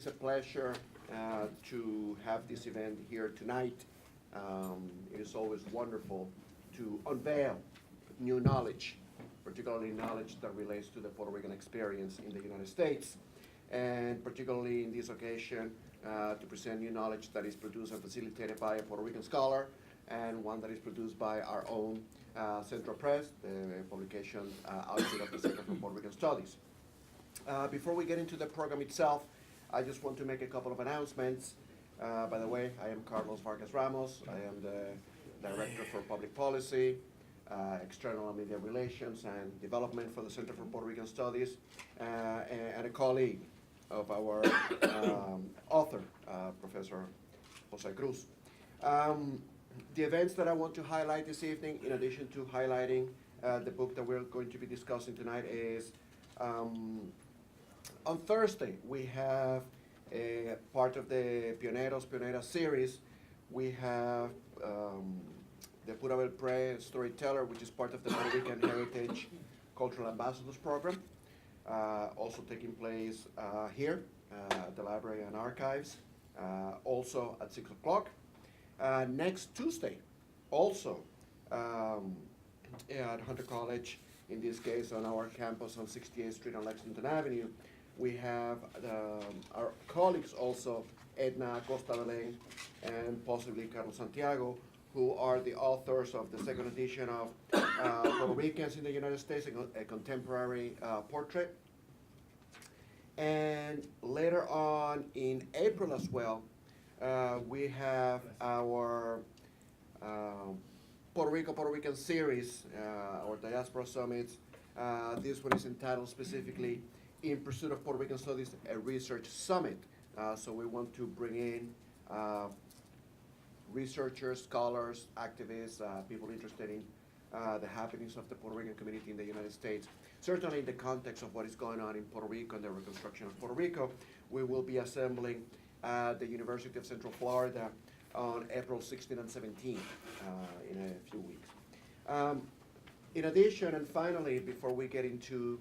It's a pleasure to have this event here tonight. It is always wonderful to unveil new knowledge, particularly knowledge that relates to the Puerto Rican experience in the United States, and particularly in this occasion to present new knowledge that is produced and facilitated by a Puerto Rican scholar, and one that is produced by our own Centro Press, the publication outfit of the Center for Puerto Rican Studies. Before we get into the program itself, I just want to make a couple of announcements. By the way, I am Carlos Vargas Ramos. I am the Director for Public Policy, External and Media Relations, and Development for the Center for Puerto Rican Studies, and a colleague of our author, Professor Jose Cruz. The events that I want to highlight this evening, in addition to highlighting the book that we're going to be discussing tonight, is on Thursday, we have a part of the Pioneras series. We have the Purabel Pre Storyteller, which is part of the Puerto Rican Heritage Cultural Ambassadors Program, also taking place here at the Library and Archives, also at 6 o'clock. Next Tuesday, also at Hunter College, in this case on our campus on 68th Street and Lexington Avenue, we have our colleagues also, Edna Costa Belén and possibly Carlos Santiago, who are the authors of the second edition of Puerto Ricans in the United States, a contemporary portrait. And later on in April as well, we have our Puerto Rican series, our Diaspora Summits. This one is entitled specifically In Pursuit of Puerto Rican Studies, a Research Summit. So we want to bring in researchers, scholars, activists, people interested in the happenings of the Puerto Rican community in the United States. Certainly in the context of what is going on in Puerto Rico and the reconstruction of Puerto Rico, we will be assembling at the University of Central Florida on April 16 and 17 in a few weeks. In addition, and finally, before we get into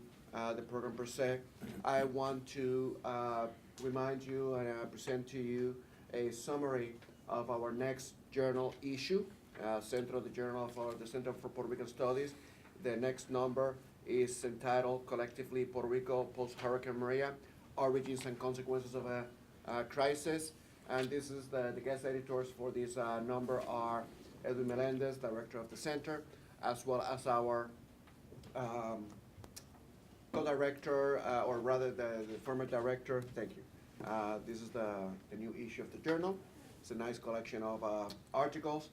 the program per se, I want to remind you and present to you a summary of our next journal issue, Centro, the journal of the Center for Puerto Rican Studies. The next number is entitled collectively Puerto Rico Post-Hurricane Maria, Origins and Consequences of a Crisis. And this is the guest editors for this number are Edwin Melendez, director of the center, as well as our co-director, or rather the former director. Thank you. This is the new issue of the journal. It's a nice collection of articles.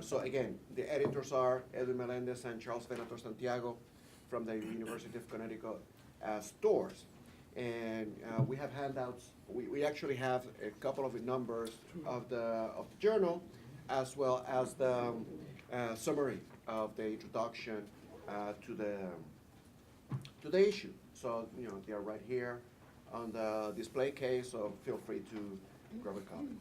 So again, the editors are Edwin Melendez and Charles Venator Santiago from the University of Connecticut stores. And we have handouts. We actually have a couple of numbers of the journal, as well as the summary of the introduction to the issue. So they are right here on the display case. So feel free to grab a copy.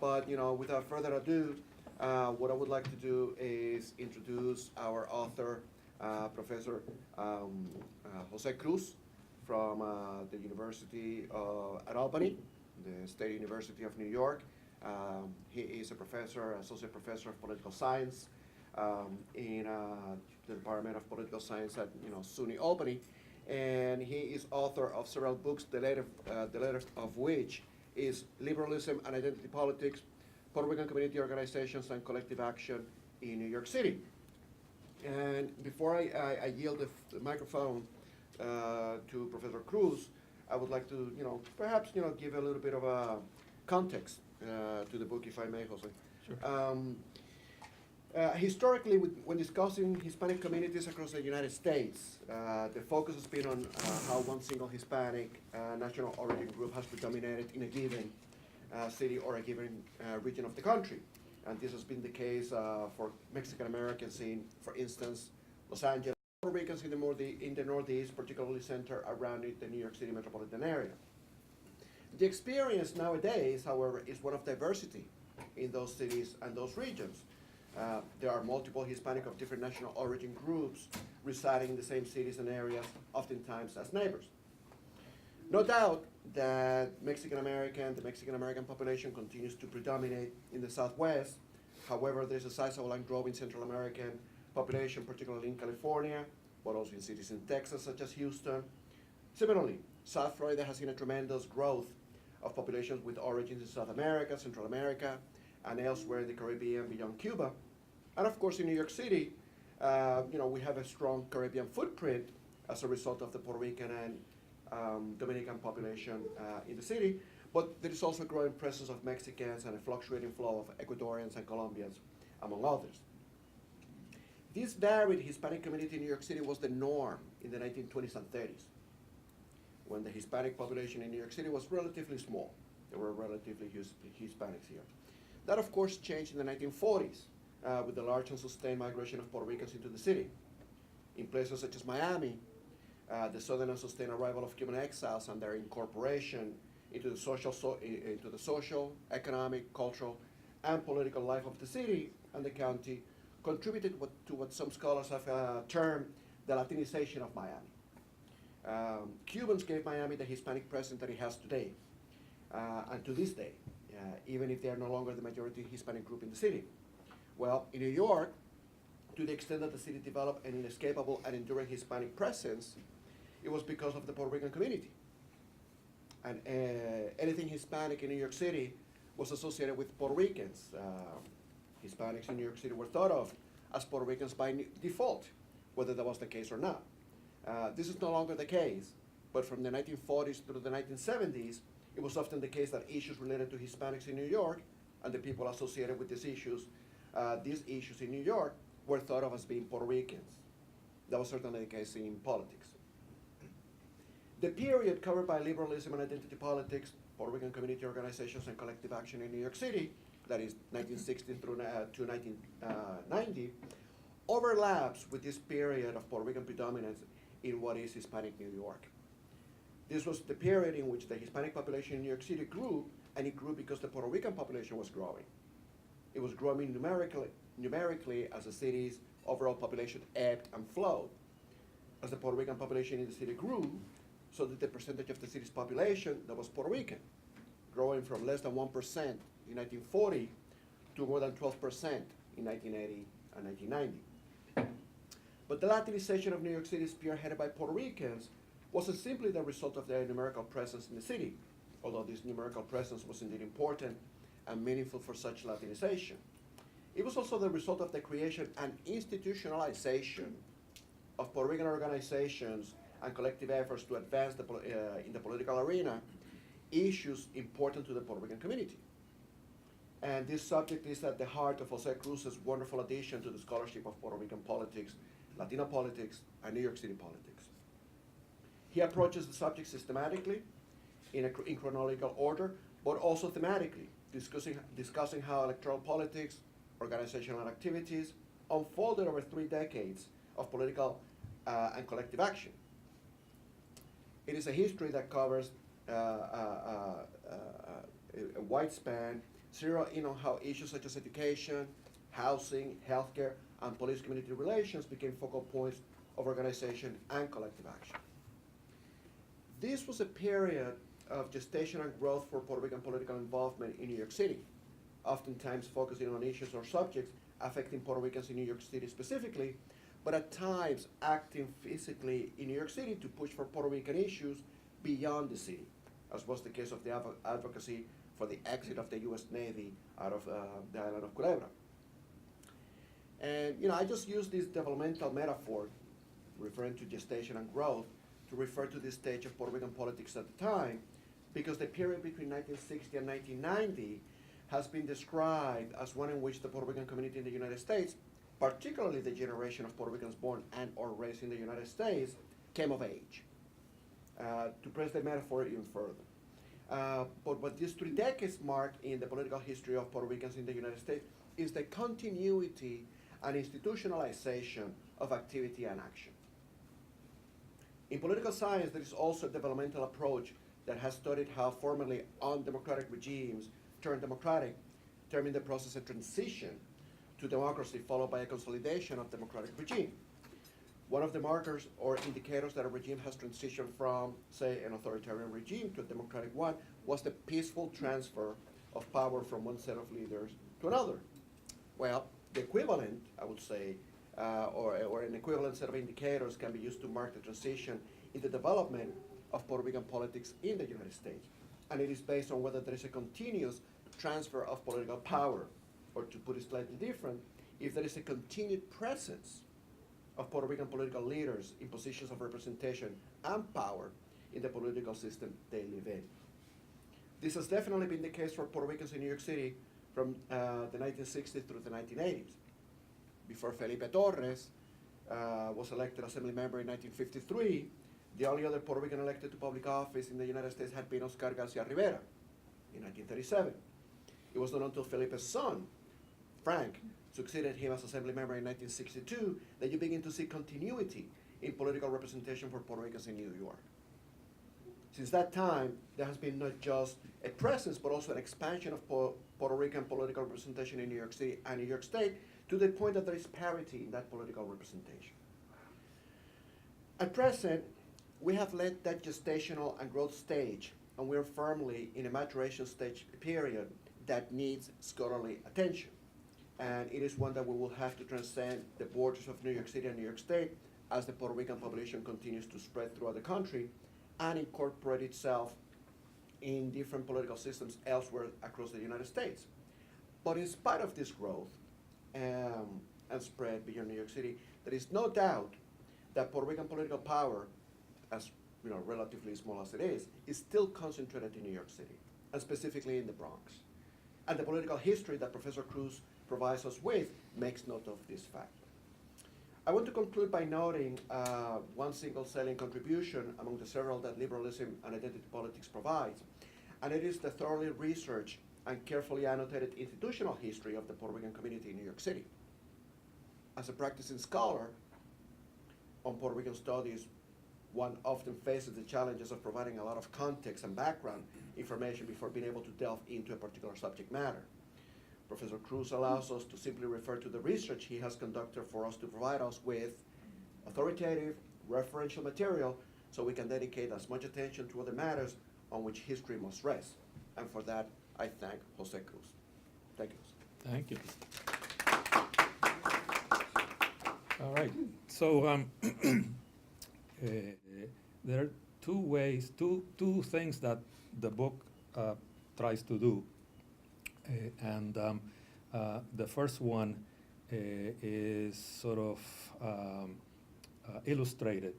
But without further ado, what I would like to do is introduce our author, Professor Jose Cruz, from the University at Albany, the State University of New York. He is a professor, associate professor of political science in the Department of Political Science at SUNY Albany, and he is author of several books, the latest of which is Liberalism and Identity Politics, Puerto Rican Community Organizations and Collective Action in New York City. And before I yield the microphone to Professor Cruz, I would like to, perhaps, give a little bit of a context to the book, if I may, Jose. Sure. Historically, when discussing Hispanic communities across the United States, the focus has been on how one single Hispanic national origin group has predominated in a given city or a given region of the country. And this has been the case for Mexican Americans in, for instance, Los Angeles. Puerto Ricans in the Northeast, particularly centered around the New York City metropolitan area. The experience nowadays, however, is one of diversity in those cities and those regions. There are multiple Hispanic of different national origin groups residing in the same cities and areas, oftentimes as neighbors. No doubt, that the Mexican American population continues to predominate in the Southwest. However, there's a sizable and growing Central American population, particularly in California, but also in cities in Texas, such as Houston. Similarly, South Florida has seen a tremendous growth of populations with origins in South America, Central America, and elsewhere in the Caribbean beyond Cuba. And of course, in New York City, we have a strong Caribbean footprint as a result of the Puerto Rican and Dominican population in the city, but there is also a growing presence of Mexicans and a fluctuating flow of Ecuadorians and Colombians, among others. This varied Hispanic community in New York City was the norm in the 1920s and 30s, when the Hispanic population in New York City was relatively small. There were relatively Hispanics here. That, of course, changed in the 1940s with the large and sustained migration of Puerto Ricans into the city. In places such as Miami, the sudden and sustained arrival of Cuban exiles and their incorporation into the social, economic, cultural, and political life of the city and the county contributed to what some scholars have termed the Latinization of Miami. Cubans gave Miami the Hispanic presence that it has today, and to this day, even if they are no longer the majority Hispanic group in the city. Well, in New York, to the extent that the city developed an inescapable and enduring Hispanic presence, it was because of the Puerto Rican community. And anything Hispanic in New York City was associated with Puerto Ricans. Hispanics in New York City were thought of as Puerto Ricans by default, whether that was the case or not. This is no longer the case, but from the 1940s through the 1970s, it was often the case that issues related to Hispanics in New York and the people associated with these issues in New York were thought of as being Puerto Ricans. That was certainly the case in politics. The period covered by liberalism and identity politics, Puerto Rican community organizations and collective action in New York City, that is 1960 through to 1990, overlaps with this period of Puerto Rican predominance in what is Hispanic New York. This was the period in which the Hispanic population in New York City grew, and it grew because the Puerto Rican population was growing. It was growing numerically as the city's overall population ebbed and flowed. As the Puerto Rican population in the city grew, so did the percentage of the city's population that was Puerto Rican, growing from less than 1% in 1940 to more than 12% in 1980 and 1990. But the Latinization of New York City, spearheaded by Puerto Ricans, wasn't simply the result of their numerical presence in the city, although this numerical presence was indeed important and meaningful for such Latinization. It was also the result of the creation and institutionalization of Puerto Rican organizations and collective efforts to advance in the political arena issues important to the Puerto Rican community. And this subject is at the heart of Jose Cruz's wonderful addition to the scholarship of Puerto Rican politics, Latino politics, and New York City politics. He approaches the subject systematically, in chronological order, but also thematically, discussing how electoral politics, organizational activities, unfolded over 3 decades of political and collective action. It is a history that covers a wide span, zeroing in on how issues such as education, housing, healthcare, and police-community relations became focal points of organization and collective action. This was a period of gestation and growth for Puerto Rican political involvement in New York City, oftentimes focusing on issues or subjects affecting Puerto Ricans in New York City specifically, but at times acting physically in New York City to push for Puerto Rican issues beyond the city, as was the case of the advocacy for the exit of the U.S. Navy out of the island of Culebra. And I just use this developmental metaphor, referring to gestation and growth, to refer to this stage of Puerto Rican politics at the time, because the period between 1960 and 1990 has been described as one in which the Puerto Rican community in the United States, particularly the generation of Puerto Ricans born and or raised in the United States, came of age. To press the metaphor even further. But what these 3 decades mark in the political history of Puerto Ricans in the United States is the continuity and institutionalization of activity and action. In political science, there is also a developmental approach that has studied how formerly undemocratic regimes turn democratic, terming the process a transition to democracy followed by a consolidation of democratic regime. One of the markers or indicators that a regime has transitioned from, say, an authoritarian regime to a democratic one was the peaceful transfer of power from one set of leaders to another. Well, the equivalent, I would say, or an equivalent set of indicators can be used to mark the transition in the development of Puerto Rican politics in the United States. And it is based on whether there is a continuous transfer of political power, or to put it slightly different, if there is a continued presence of Puerto Rican political leaders in positions of representation and power in the political system they live in. This has definitely been the case for Puerto Ricans in New York City from the 1960s through the 1980s. Before Felipe Torres was elected assembly member in 1953, the only other Puerto Rican elected to public office in the United States had been Oscar Garcia Rivera in 1937. It was not until Felipe's son, Frank, succeeded him as assembly member in 1962 that you begin to see continuity in political representation for Puerto Ricans in New York. Since that time, there has been not just a presence, but also an expansion of Puerto Rican political representation in New York City and New York State, to the point that there is parity in that political representation. At present, we have led that gestational and growth stage, and we are firmly in a maturation stage period that needs scholarly attention. And it is one that we will have to transcend the borders of New York City and New York State as the Puerto Rican population continues to spread throughout the country and incorporate itself in different political systems elsewhere across the United States. But in spite of this growth and spread beyond New York City, there is no doubt that Puerto Rican political power, as relatively small as it is still concentrated in New York City, and specifically in the Bronx. And the political history that Professor Cruz provides us with makes note of this fact. I want to conclude by noting one single salient contribution among the several that liberalism and identity politics provides, and it is the thoroughly researched and carefully annotated institutional history of the Puerto Rican community in New York City. As a practicing scholar on Puerto Rican studies, one often faces the challenges of providing a lot of context and background information before being able to delve into a particular subject matter. Professor Cruz allows us to simply refer to the research he has conducted for us to provide us with authoritative, referential material so we can dedicate as much attention to other matters on which history must rest. And for that, I thank Jose Cruz. Thank you. Thank you. All right. So there are two things that the book tries to do. And the first one is sort of illustrated,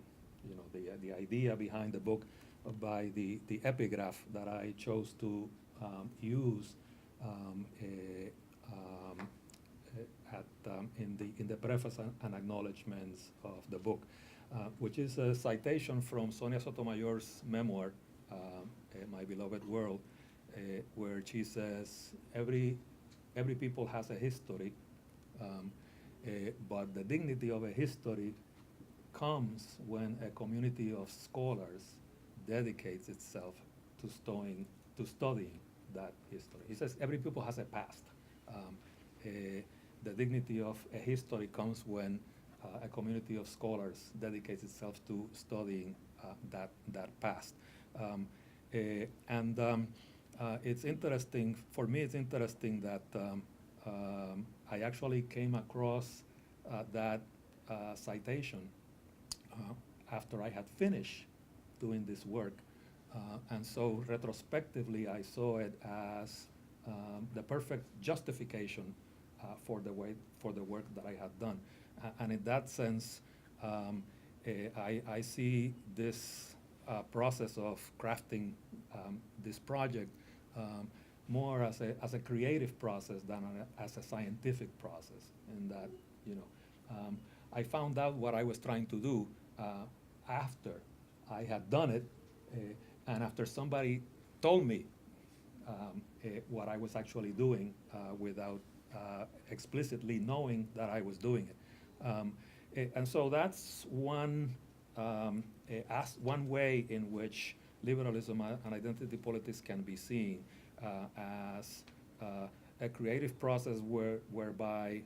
the idea behind the book by the epigraph that I chose to use in the preface and acknowledgments of the book, which is a citation from Sonia Sotomayor's memoir, My Beloved World, where she says, every people has a history, but the dignity of a history comes when a community of scholars dedicates itself to studying that history. He says every people has a past. The dignity of a history comes when a community of scholars dedicates itself to studying that past. It's interesting, for me it's interesting that I actually came across that citation after I had finished doing this work. And so retrospectively I saw it as the perfect justification for the work that I had done. And in that sense, I see this process of crafting this project more as a creative process than as a scientific process. In that, I found out what I was trying to do after I had done it, and after somebody told me what I was actually doing without explicitly knowing that I was doing it. And so that's one way in which liberalism and identity politics can be seen as a creative process whereby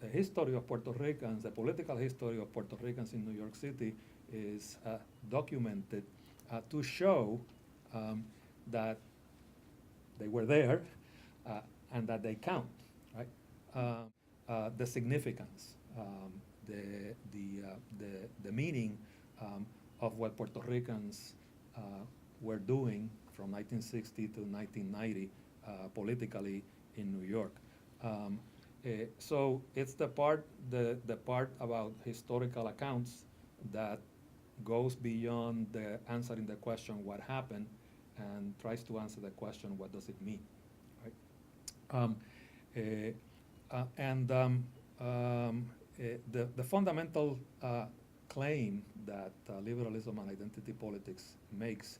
the history of Puerto Ricans, the political history of Puerto Ricans in New York City is documented to show that they were there and that they count, right? The significance, the meaning of what Puerto Ricans were doing from 1960 to 1990 politically in New York. So it's the part about historical accounts that goes beyond the answering the question what happened and tries to answer the question what does it mean, right? The fundamental claim that liberalism and identity politics makes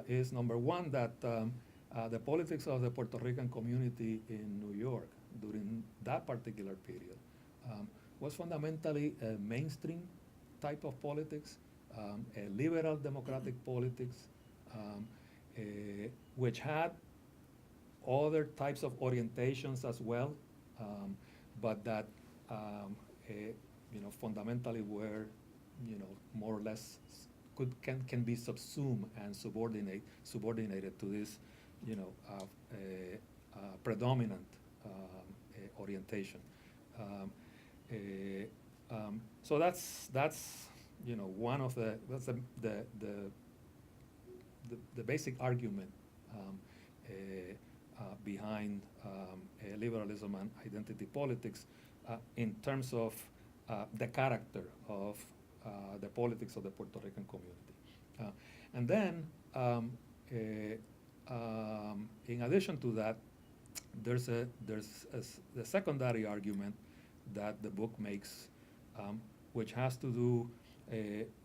is, number one, that the politics of the Puerto Rican community in New York during that particular period was fundamentally a mainstream type of politics, a liberal democratic politics, which had other types of orientations as well, but that fundamentally were more or less can be subsumed and subordinated to this predominant orientation. So that's one of the basic argument behind liberalism and identity politics in terms of the character of the politics of the Puerto Rican community. And then, in addition to that, there's the secondary argument that the book makes, which has to do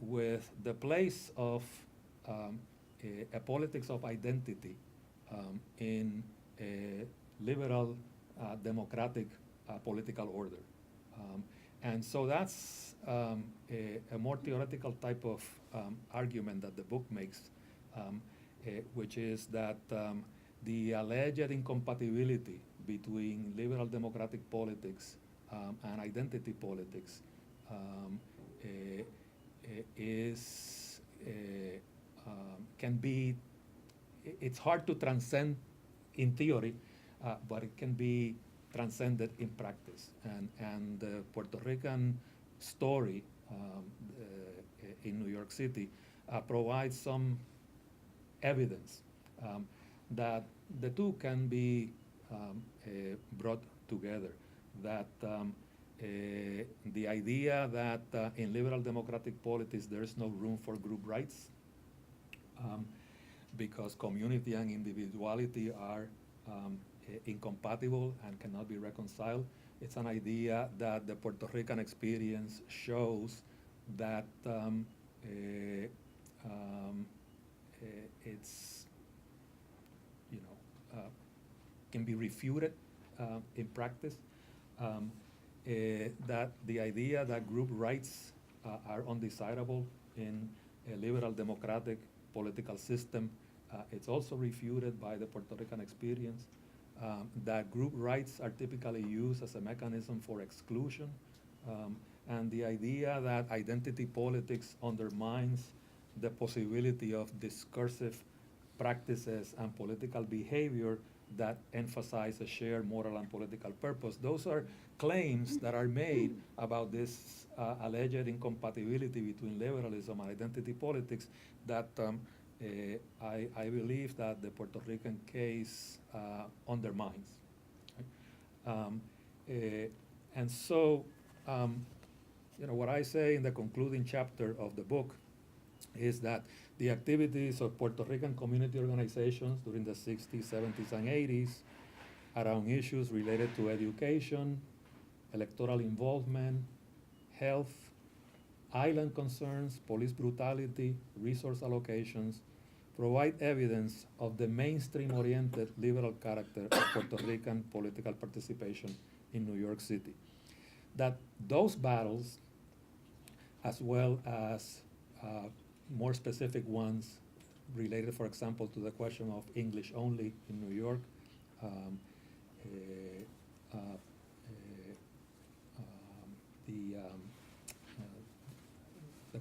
with the place of a politics of identity in a liberal democratic political order. And so that's a more theoretical type of argument that the book makes, which is that the alleged incompatibility between liberal democratic politics and identity politics can be, it's hard to transcend in theory, but it can be transcended in practice. And the Puerto Rican story in New York City provides some evidence that the two can be brought together. That the idea that in liberal democratic politics there is no room for group rights because community and individuality are incompatible and cannot be reconciled. It's an idea that the Puerto Rican experience shows that it's, can be refuted in practice. That the idea that group rights are undesirable in a liberal democratic political system, it's also refuted by the Puerto Rican experience. That group rights are typically used as a mechanism for exclusion, and the idea that identity politics undermines the possibility of discursive practices and political behavior that emphasize a shared moral and political purpose. Those are claims that are made about this alleged incompatibility between liberalism and identity politics that I believe that the Puerto Rican case undermines. Right? And so, what I say in the concluding chapter of the book is that the activities of Puerto Rican community organizations during the 60s, 70s, and 80s around issues related to education, electoral involvement, health, island concerns, police brutality, resource allocations, provide evidence of the mainstream-oriented liberal character of Puerto Rican political participation in New York City. That those battles, as well as more specific ones related, for example, to the question of English only in New York,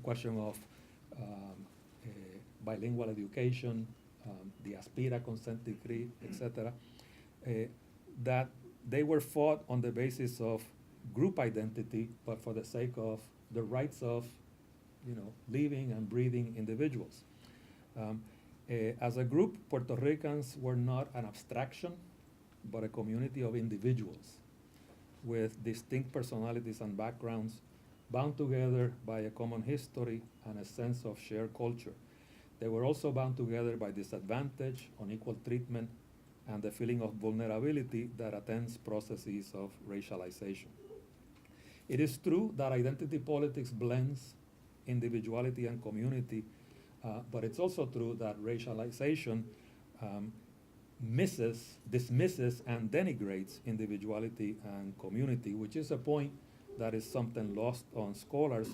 question of bilingual education, the Aspira consent decree, etc., that they were fought on the basis of group identity, but for the sake of the rights of, living and breathing individuals. As a group, Puerto Ricans were not an abstraction, but a community of individuals with distinct personalities and backgrounds, bound together by a common history and a sense of shared culture. They were also bound together by disadvantage, unequal treatment, and the feeling of vulnerability that attends processes of racialization. It is true that identity politics blends individuality and community, but it's also true that racialization dismisses, and denigrates individuality and community, which is a point that is something lost on scholars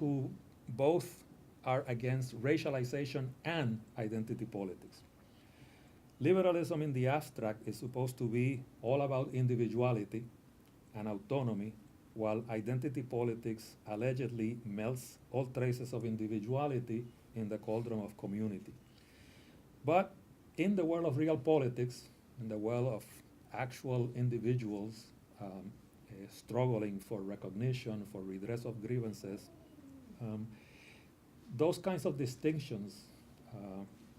who both are against racialization and identity politics. Liberalism in the abstract is supposed to be all about individuality and autonomy, while identity politics allegedly melts all traces of individuality in the cauldron of community. But in the world of real politics, in the world of actual individuals struggling for recognition, for redress of grievances, those kinds of distinctions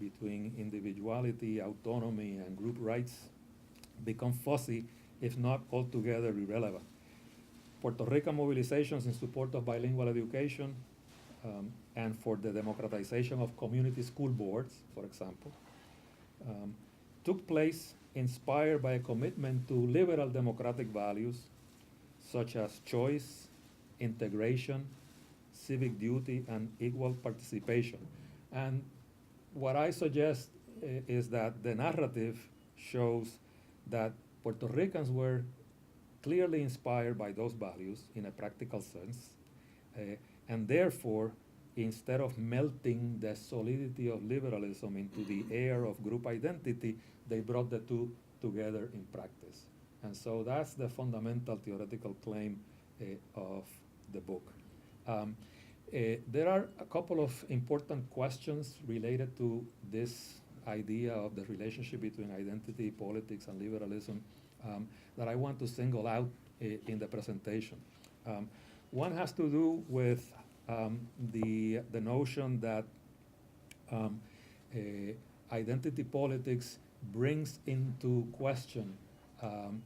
between individuality, autonomy, and group rights become fuzzy, if not altogether irrelevant. Puerto Rican mobilizations in support of bilingual education and for the democratization of community school boards, for example, took place inspired by a commitment to liberal democratic values such as choice, integration, civic duty, and equal participation. And what I suggest is that the narrative shows that Puerto Ricans were clearly inspired by those values in a practical sense, and therefore, instead of melting the solidity of liberalism into the air of group identity, they brought the two together in practice. And so that's the fundamental theoretical claim of the book. There are a couple of important questions related to this idea of the relationship between identity, politics, and liberalism that I want to single out in the presentation. One has to do with the notion that identity politics brings into question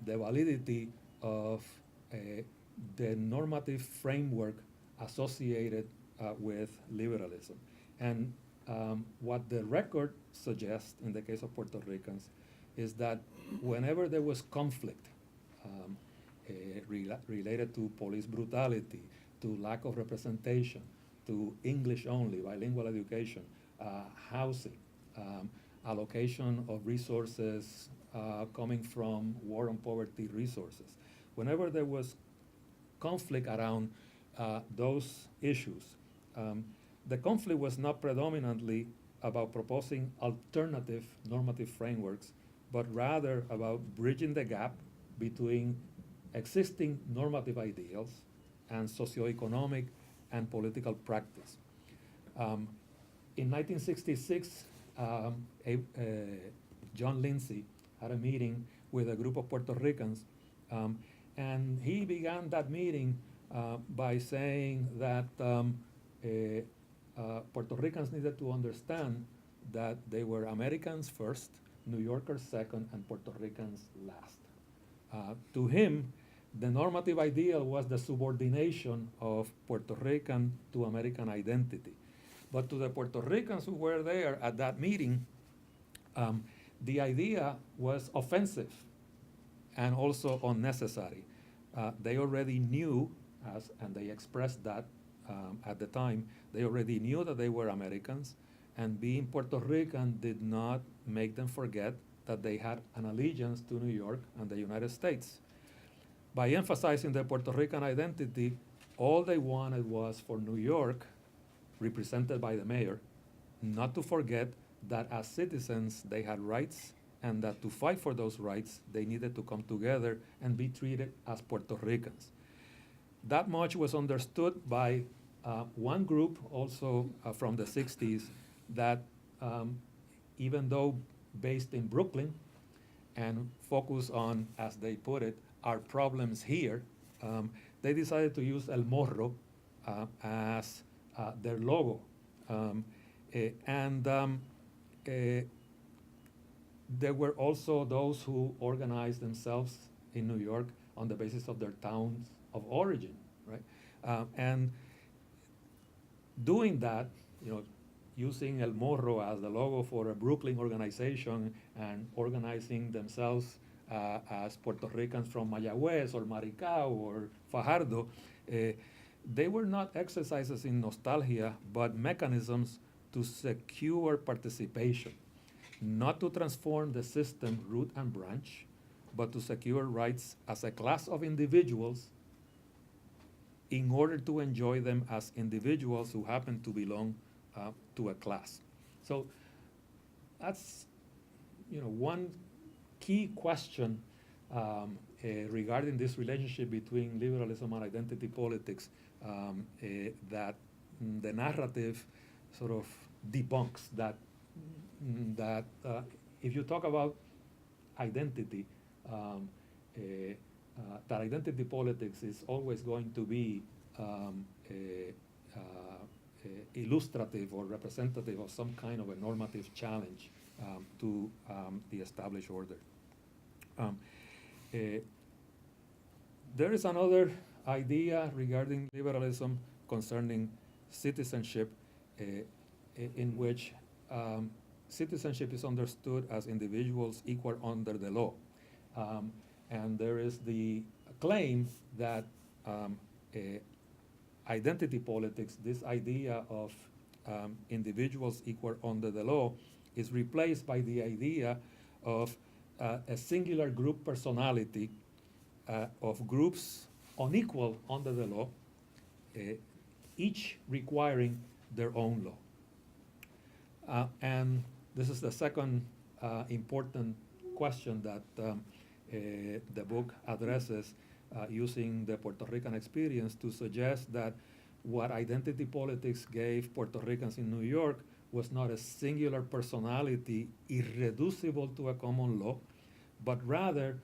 the validity of the normative framework associated with liberalism. And what the record suggests in the case of Puerto Ricans is that whenever there was conflict related to police brutality, to lack of representation, to English only, bilingual education, housing, allocation of resources coming from war on poverty resources. Whenever there was conflict around those issues, the conflict was not predominantly about proposing alternative normative frameworks, but rather about bridging the gap between existing normative ideals and socioeconomic and political practice. In 1966, John Lindsay had a meeting with a group of Puerto Ricans, and he began that meeting by saying that Puerto Ricans needed to understand that they were Americans first, New Yorkers second, and Puerto Ricans last. To him, the normative ideal was the subordination of Puerto Rican to American identity. But to the Puerto Ricans who were there at that meeting, the idea was offensive and also unnecessary. They already knew, and they expressed that at the time, they already knew that they were Americans, and being Puerto Rican did not make them forget that they had an allegiance to New York and the United States. By emphasizing the Puerto Rican identity, all they wanted was for New York, represented by the mayor, not to forget that as citizens they had rights, and that to fight for those rights they needed to come together and be treated as Puerto Ricans. That much was understood by One group also from the 60s that, even though based in Brooklyn and focus on, as they put it, our problems here, they decided to use El Morro as their logo. There were also those who organized themselves in New York on the basis of their towns of origin, right? And doing that, using El Morro as the logo for a Brooklyn organization and organizing themselves as Puerto Ricans from Mayagüez or Maricao or Fajardo, they were not exercises in nostalgia, but mechanisms to secure participation, not to transform the system root and branch, but to secure rights as a class of individuals in order to enjoy them as individuals who happen to belong to a class. So that's one key question regarding this relationship between liberalism and identity politics that the narrative sort of debunks. That if you talk about identity, that identity politics is always going to be illustrative or representative of some kind of a normative challenge to the established order. There is another idea regarding liberalism concerning citizenship, in which citizenship is understood as individuals equal under the law. And there is the claim that identity politics, this idea of individuals equal under the law, is replaced by the idea of a singular group personality of groups unequal under the law, each requiring their own law. And this is the second important question that the book addresses, using the Puerto Rican experience to suggest that what identity politics gave Puerto Ricans in New York was not a singular personality irreducible to a common law, but rather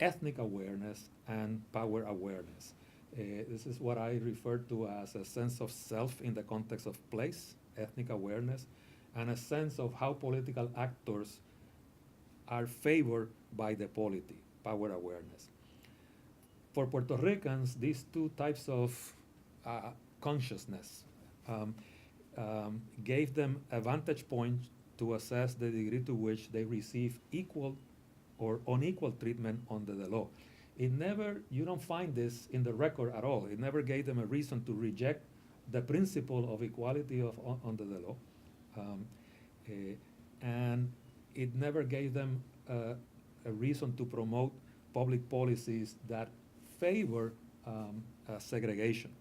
ethnic awareness and power awareness. This is what I refer to as a sense of self in the context of place, ethnic awareness, and a sense of how political actors are favored by the polity, power awareness. For Puerto Ricans, these two types of consciousness gave them a vantage point to assess the degree to which they receive equal or unequal treatment under the law. You don't find this in the record at all. It never gave them a reason to reject the principle of equality under the law. And it never gave them a reason to promote public policies that favor segregation.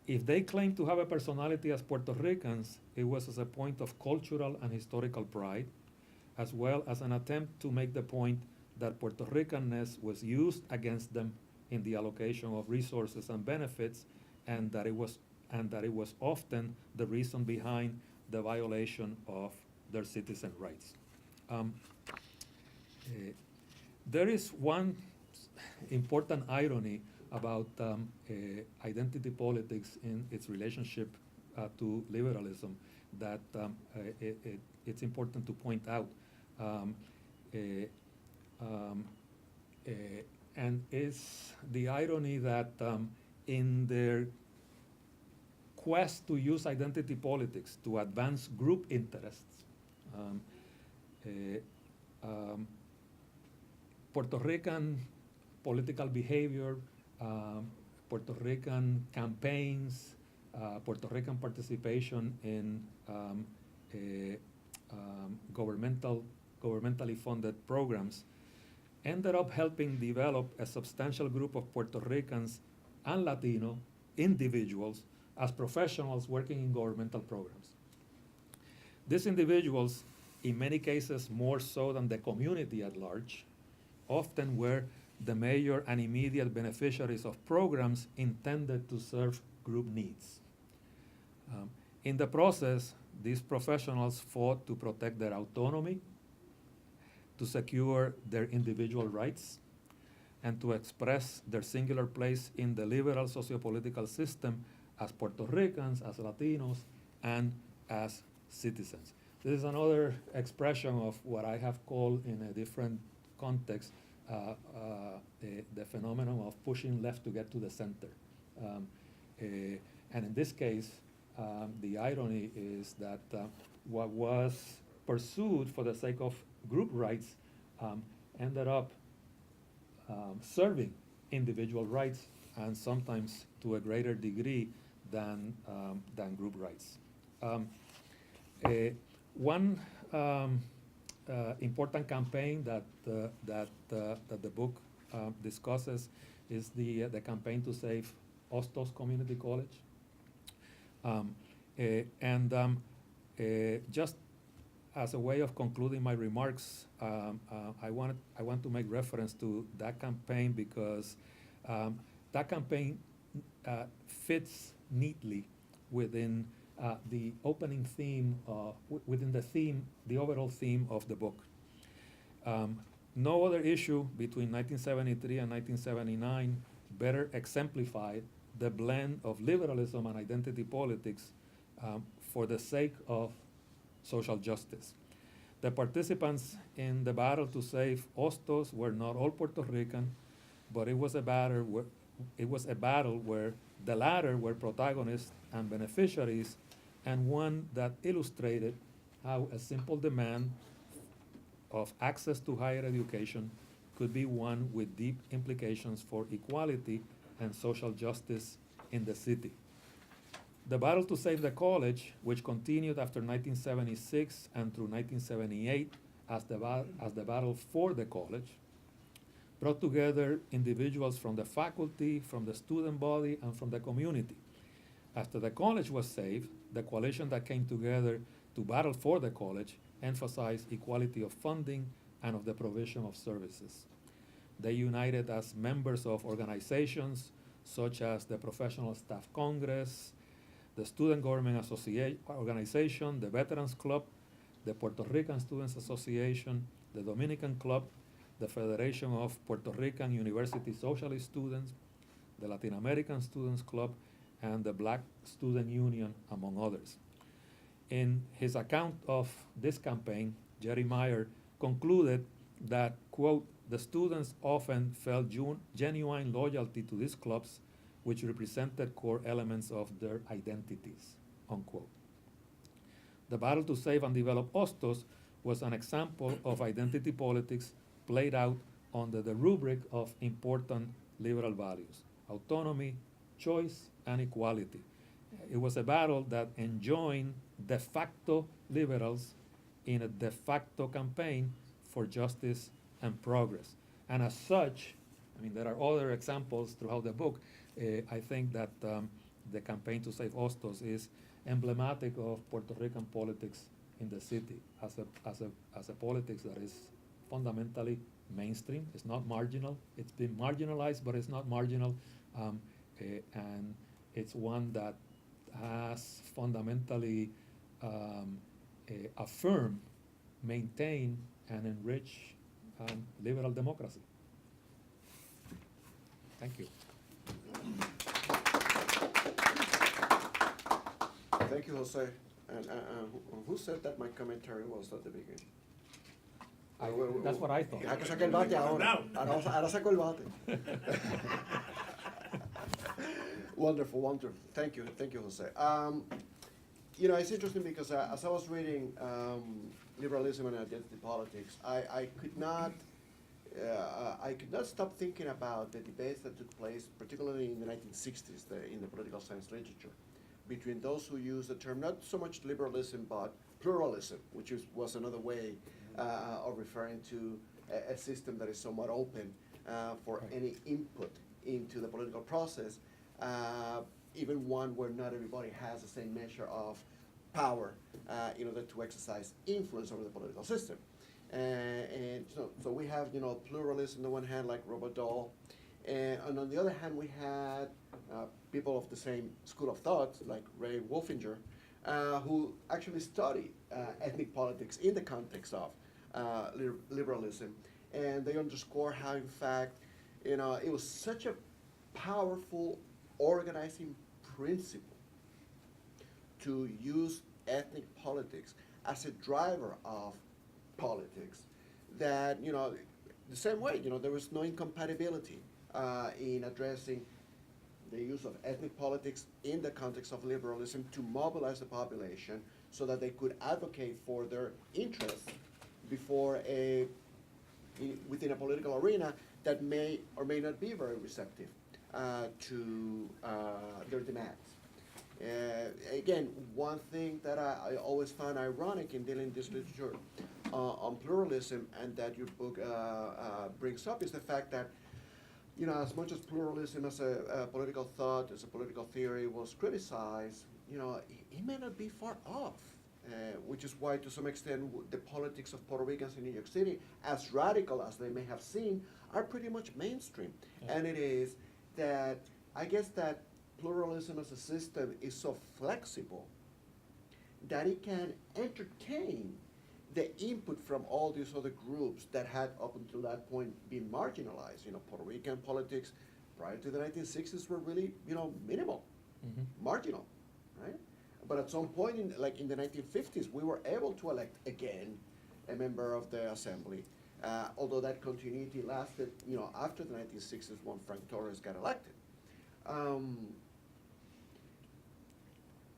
If they claim to have a personality as Puerto Ricans, it was as a point of cultural and historical pride, as well as an attempt to make the point that Puerto Ricanness was used against them in the allocation of resources and benefits, and that it was often the reason behind the violation of their citizen rights. There is one important irony about identity politics in its relationship to liberalism that it's important to point out. And it's the irony that in their quest to use identity politics to advance group interests, Puerto Rican political behavior, Puerto Rican campaigns, Puerto Rican participation in governmentally funded programs ended up helping develop a substantial group of Puerto Ricans and Latino individuals as professionals working in governmental programs. These individuals, in many cases more so than the community at large, often were the major and immediate beneficiaries of programs intended to serve group needs. In the process, these professionals fought to protect their autonomy, to secure their individual rights, and to express their singular place in the liberal sociopolitical system as Puerto Ricans, as Latinos, and as citizens. This is another expression of what I have called in a different context the phenomenon of pushing left to get to the center. And in this case, the irony is that what was pursued for the sake of group rights ended up serving individual rights, and sometimes to a greater degree than group rights. One important campaign that the book discusses is the campaign to save Hostos Community College. Just as a way of concluding my remarks, I want to make reference to that campaign because that campaign fits neatly within the opening theme, within the overall theme of the book. No other issue between 1973 and 1979 better exemplified the blend of liberalism and identity politics for the sake of social justice. The participants in the battle to save Hostos were not all Puerto Rican, but it was a battle where the latter were protagonists and beneficiaries, and one that illustrated how a simple demand of access to higher education could be one with deep implications for equality and social justice in the city. The battle to save the college, which continued after 1976 and through 1978 as the battle for the college, brought together individuals from the faculty, from the student body, and from the community. After the college was saved, the coalition that came together to battle for the college emphasized equality of funding and of the provision of services. They united as members of organizations such as the Professional Staff Congress, the Student Government Organization, the Veterans Club, the Puerto Rican Students Association, the Dominican Club, the Federation of Puerto Rican University Socialist Students, the Latin American Students Club, and the Black Student Union, among others. In his account of this campaign, Jerry Meyer concluded that, quote, the students often felt genuine loyalty to these clubs, which represented core elements of their identities, unquote. The battle to save and develop Hostos was an example of identity politics played out under the rubric of important liberal values: autonomy, choice, and equality. It was a battle that enjoined de facto liberals in a de facto campaign for justice and progress. And as such, I mean, there are other examples throughout the book. I think that the campaign to save Hostos is emblematic of Puerto Rican politics in the city as a politics that is fundamentally mainstream. It's not marginal. It's been marginalized, but it's not marginal. And it's one that has fundamentally affirmed, maintained, and enriched liberal democracy. Thank you. Thank you, Jose. And who said that my commentary was at the beginning? That's what I thought. Ya que saqué el bate ahora. Ahora saco el bate. Wonderful, wonderful. Thank you, Jose. You know, it's interesting because as I was reading Liberalism and Identity Politics, I could not stop thinking about the debates that took place, particularly in the 1960s, in the political science literature, between those who used the term not so much liberalism but pluralism, which was another way of referring to a system that is somewhat open for any input into the political process, even one where not everybody has the same measure of power in order to exercise influence over the political system. And so we have, pluralism on the one hand, like Robert Dahl, and on the other hand, we had people of the same school of thought, like Ray Wolfinger, who actually studied ethnic politics in the context of liberalism. And they underscore how, in fact, it was such a powerful organizing principle to use ethnic politics as a driver of politics that, the same way, there was no incompatibility in addressing the use of ethnic politics in the context of liberalism to mobilize the population so that they could advocate for their interests before within a political arena that may or may not be very receptive to their demands. Again, one thing that I always find ironic in dealing this literature on pluralism, and that your book brings up, is the fact that, as much as pluralism as a political thought, as a political theory was criticized, it may not be far off. Which is why, to some extent, the politics of Puerto Ricans in New York City, as radical as they may have seemed, are pretty much mainstream. Yeah. And it is that, I guess that pluralism as a system is so flexible that it can entertain the input from all these other groups that had up until that point been marginalized. Puerto Rican politics prior to the 1960s were really, minimal, marginal, right? But at some point, in the 1950s, we were able to elect again a member of the assembly, although that continuity lasted, after the 1960s when Frank Torres got elected.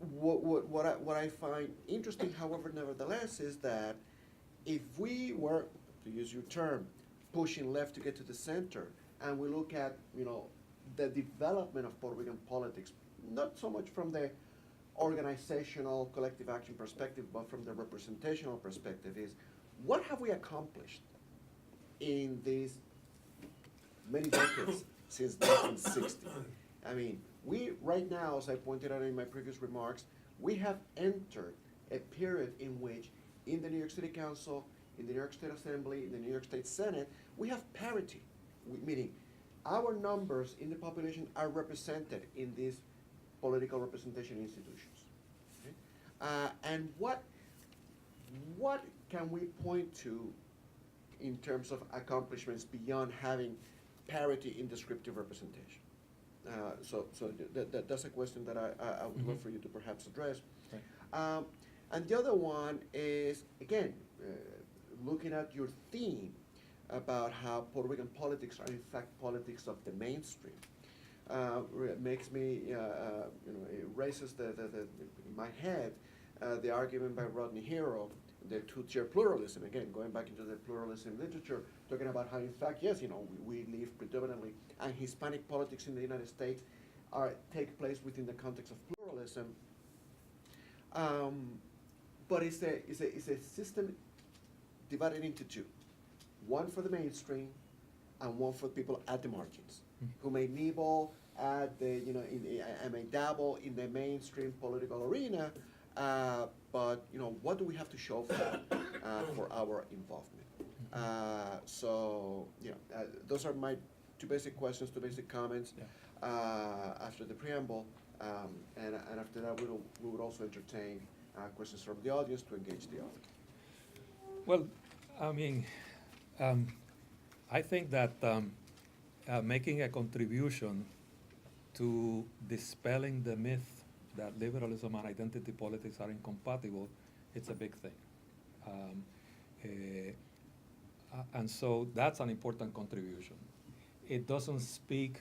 What I find interesting, however, nevertheless, is that if we were, to use your term, pushing left to get to the center, and we look at, the development of Puerto Rican politics, not so much from the organizational collective action perspective, but from the representational perspective, is what have we accomplished in these many decades since 1960? I mean, we right now, as I pointed out in my previous remarks, we have entered a period in which in the New York City Council, in the New York State Assembly, in the New York State Senate, we have parity, meaning our numbers in the population are represented in these political representation institutions. Okay? And what can we point to in terms of accomplishments beyond having parity in descriptive representation? So that's a question that I would love for you to perhaps address. Okay. And the other one is, again, looking at your theme about how Puerto Rican politics are in fact politics of the mainstream. Makes me, it raises in my head the argument by Rodney Hero, the two-tier pluralism, again, going back into the pluralism literature, talking about how, in fact, yes, we live predominantly, and Hispanic politics in the United States take place within the context of pluralism. But it's a system divided into two, one for the mainstream and one for people at the margins, who may nibble at the, and may dabble in the mainstream political arena, but, what do we have to show for that, for our involvement? Those are my two basic questions, two basic comments, after the preamble, and after that we would also entertain questions from the audience to engage the audience. Well, I mean, I think that making a contribution to dispelling the myth that liberalism and identity politics are incompatible, it's a big thing. And so that's an important contribution. It doesn't speak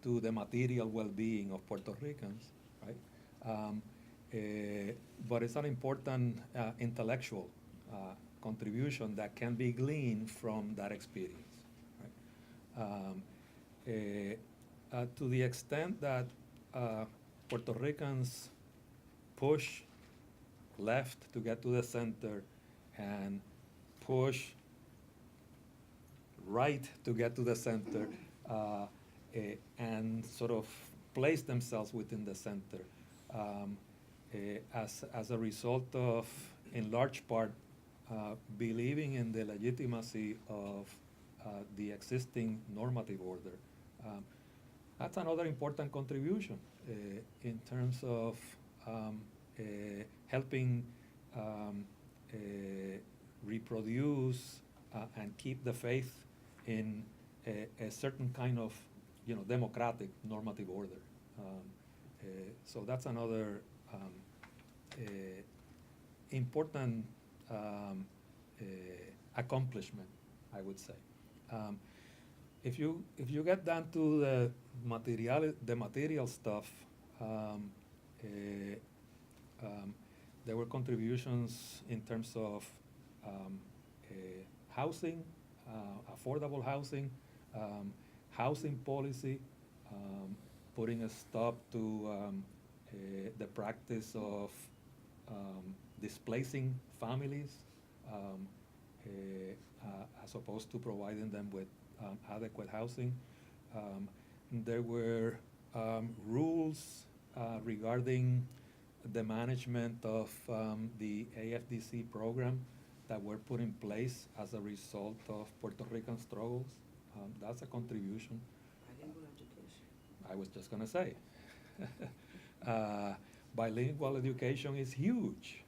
to the material well-being of Puerto Ricans, right? But it's an important intellectual contribution that can be gleaned from that experience, right? To the extent that Puerto Ricans push left to get to the center and push right to get to the center, and sort of place themselves within the center as a result of, in large part, believing in the legitimacy of the existing normative order. That's another important contribution in terms of helping reproduce and keep the faith in a certain kind of, democratic normative order. So that's another important accomplishment, I would say. If you get down to the material stuff, there were contributions in terms of housing, affordable housing, housing policy, putting a stop to the practice of displacing families as opposed to providing them with adequate housing. There were rules regarding the management of the AFDC program that were put in place as a result of Puerto Rican struggles. That's a contribution. Bilingual education. I was just going to say. Bilingual education is huge,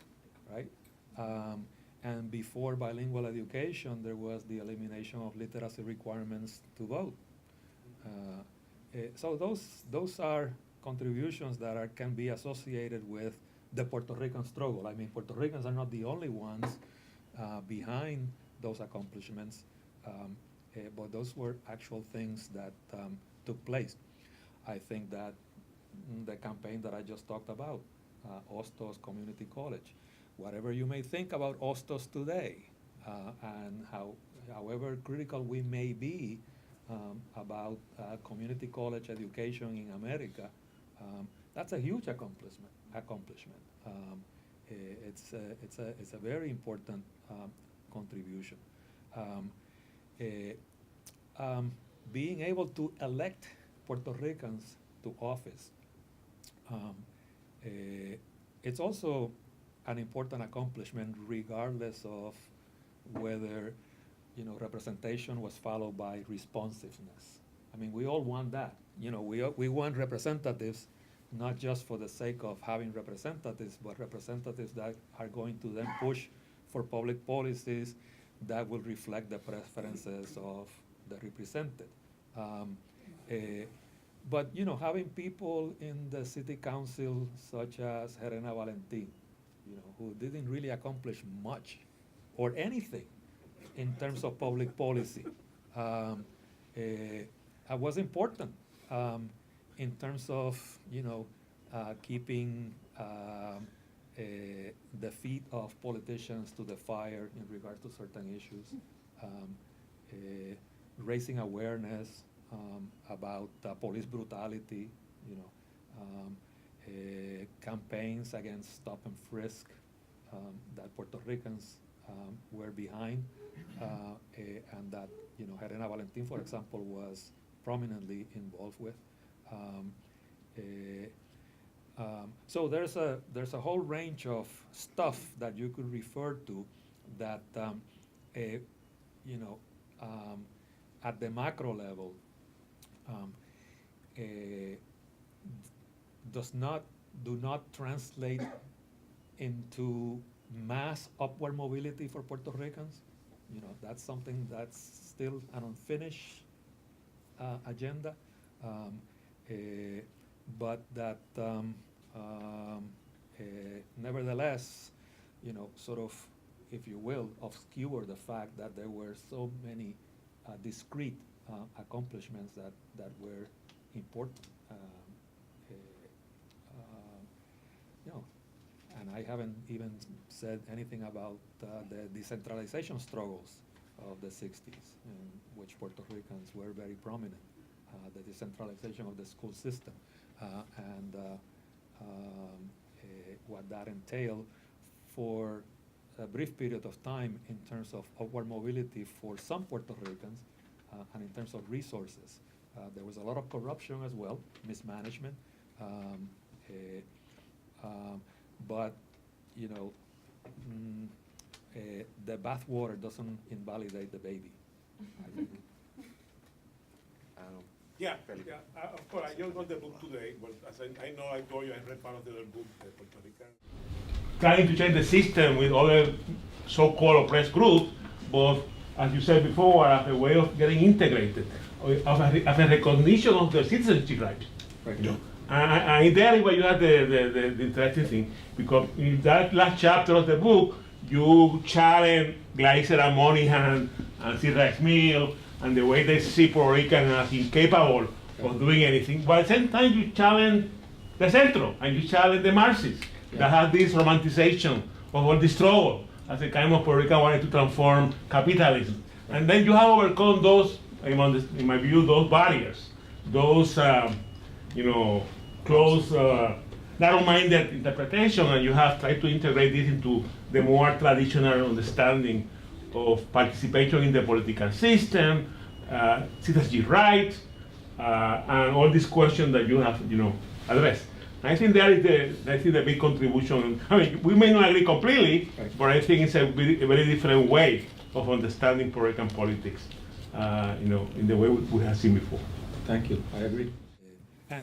right? And before bilingual education, there was the elimination of literacy requirements to vote. So those are contributions that can be associated with the Puerto Rican struggle. I mean, Puerto Ricans are not the only ones behind those accomplishments, but those were actual things that took place. I think that the campaign that I just talked about, Hostos Community College, whatever you may think about Hostos today, and however critical we may be about community college education in America, that's a huge accomplishment. It's a very important contribution. Being able to elect Puerto Ricans to office, it's also an important accomplishment, regardless of whether representation was followed by responsiveness. I mean, we all want that. We want representatives, not just for the sake of having representatives, but representatives that are going to then push for public policies that will reflect the preferences of the represented. But having people in the city council such as Helena Valentin, who didn't really accomplish much or anything in terms of public policy, was important in terms of keeping the feet of politicians to the fire in regard to certain issues, raising awareness about police brutality, campaigns against stop and frisk that Puerto Ricans were behind, and that Helena Valentin, for example, was prominently involved with. So there's a whole range of stuff that you could refer to that at the macro level do not translate into mass upward mobility for Puerto Ricans. That's something that's still an unfinished agenda, but that nevertheless, sort of, if you will, obscure the fact that there were so many discrete accomplishments that were important. And I haven't even said anything about the decentralization struggles of the 60s, in which Puerto Ricans were very prominent. The decentralization of the school system, and what that entailed for a brief period of time in terms of upward mobility for some Puerto Ricans, and in terms of resources. There was a lot of corruption as well, mismanagement, but the bathwater doesn't invalidate the baby. I think. Yeah, Felipe. yeah, of course, I just got the book today, but as I know, I told you, I read part of the other book, Puerto Rican. Trying to change the system with other so-called oppressed groups, but as you said before, as a way of getting integrated, as a recognition of their citizenship rights. Right. You know? And there is where you have the interesting thing, because in that last chapter of the book, you challenge Gleiser and Moynihan and C. Rex Mill, and the way they see Puerto Rican as incapable of doing anything. But at the same time, you challenge the Centro, and you challenge the Marxists that have this romanticization of all this struggle as a kind of Puerto Rican wanted to transform capitalism. And then you have overcome those, in my view, those barriers, those, close, narrow-minded interpretation, and you have tried to integrate this into the more traditional understanding of participation in the political system, citizenship rights, and all these questions that you have, addressed. And I think that is the big contribution. I mean, we may not agree completely, Right. but I think it's a very different way of understanding Puerto Rican politics, in the way we have seen before. Thank you. I agree.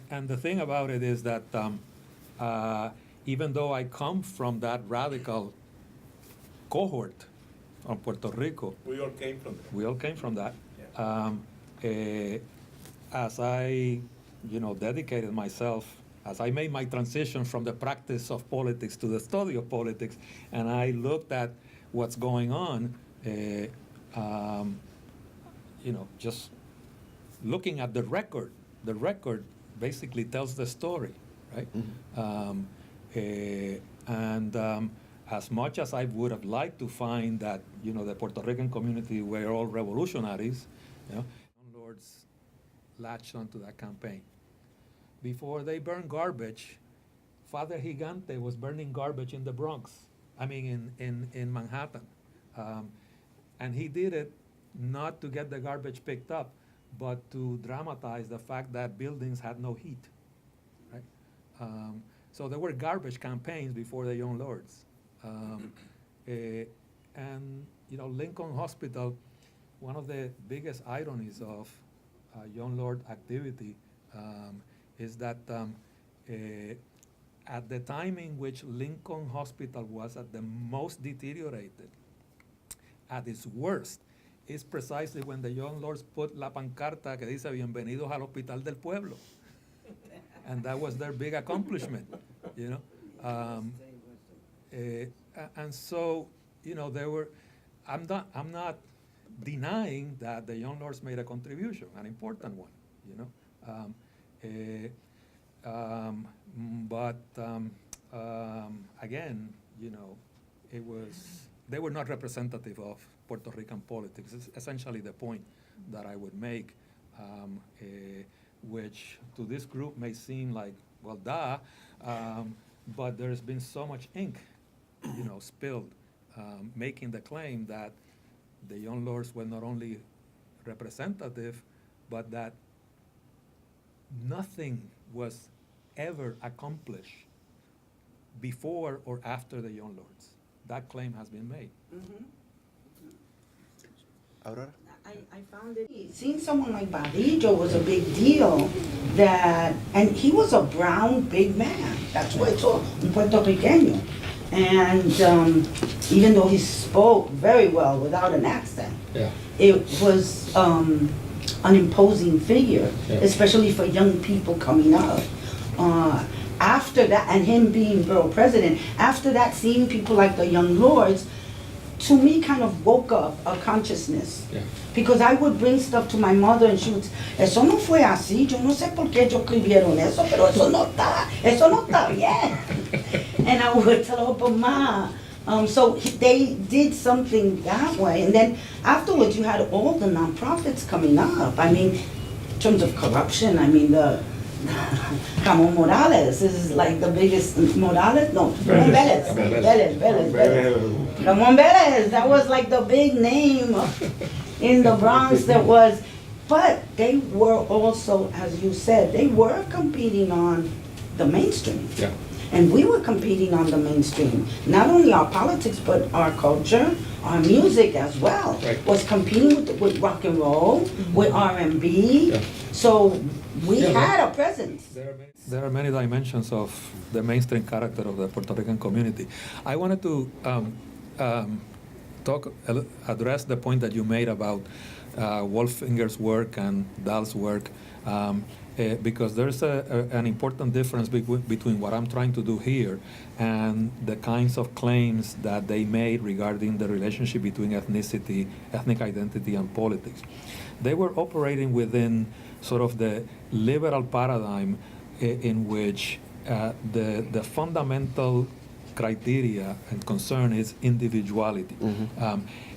And the thing about it is that even though I come from that radical cohort on Puerto Rico, We all came from there. we all came from that. Yeah. As I, dedicated myself, as I made my transition from the practice of politics to the study of politics, and I looked at what's going on, just looking at the record basically tells the story, right? As much as I would have liked to find that, the Puerto Rican community were all revolutionaries, landlords latched onto that campaign. Before they burned garbage, Father Gigante was burning garbage in the Bronx, in Manhattan. And he did it not to get the garbage picked up, but to dramatize the fact that buildings had no heat, right? So there were garbage campaigns before the Young Lords. Lincoln Hospital, one of the biggest ironies of Young Lord activity is that at the time in which Lincoln Hospital was at the most deteriorated, at its worst, is precisely when the Young Lords put la pancarta que dice Bienvenidos al Hospital del Pueblo. And that was their big accomplishment, and so, there were, I'm not denying that the Young Lords made a contribution, an important one, but again, they were not representative of Puerto Rican politics. It's essentially the point that I would make, which to this group may seem like, well, duh, but there's been so much ink, spilled, making the claim that the Young Lords were not only representative, but that nothing was ever accomplished before or after the Young Lords. That claim has been made. Aurora? I found it, seeing someone like Badillo was a big deal, and he was a brown, big man. That's what it's all, un puertorriqueño. And even though he spoke very well without an accent, it was an imposing figure, especially for young people coming up. After that, and him being borough president, after that, seeing people like the Young Lords, to me, kind of woke up a consciousness. Because I would bring stuff to my mother and she would say, eso no fue así, yo no sé por qué ellos escribieron eso, pero eso no está bien. And I would tell her, but Ma, so they did something that way. And then afterwards, you had all the nonprofits coming up. In terms of corruption, the Ramon Morales, this is like the biggest, Morales? No, Ramon Velez. Ramon Velez, that was like the big name in the Bronx but they were also, as you said, they were competing on the mainstream. And we were competing on the mainstream. Not only our politics, but our culture, our music as well. Right. Was competing with rock and roll, with R&B. Yeah. So we Yeah, had a presence. There are many dimensions of the mainstream character of the Puerto Rican community. I wanted to address the point that you made about Wolfinger's work and Dahl's work, because there's an important difference between what I'm trying to do here and the kinds of claims that they made regarding the relationship between ethnicity, ethnic identity, and politics. They were operating within sort of the liberal paradigm in which the fundamental criteria and concern is individuality.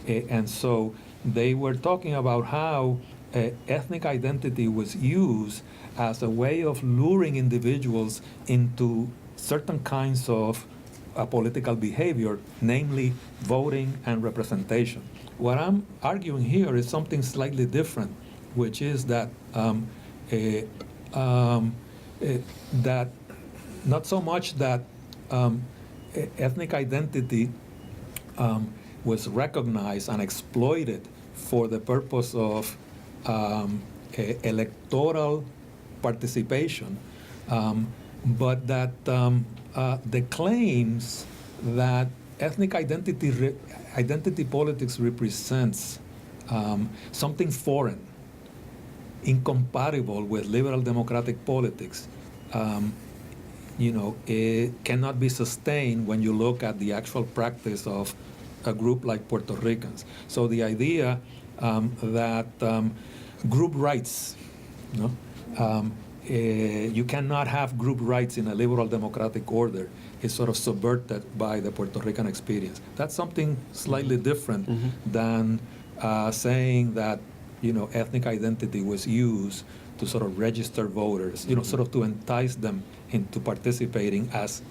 And so they were talking about how ethnic identity was used as a way of luring individuals into certain kinds of political behavior, namely voting and representation. What I'm arguing here is something slightly different, which is that that not so much that ethnic identity was recognized and exploited for the purpose of electoral participation, but that the claims that ethnic identity politics represents something foreign, incompatible with liberal democratic politics, it cannot be sustained when you look at the actual practice of a group like Puerto Ricans. So the idea that group rights, you cannot have group rights in a liberal democratic order is sort of subverted by the Puerto Rican experience. That's something slightly different than saying that ethnic identity was used to sort of register voters, sort of to entice them into participating as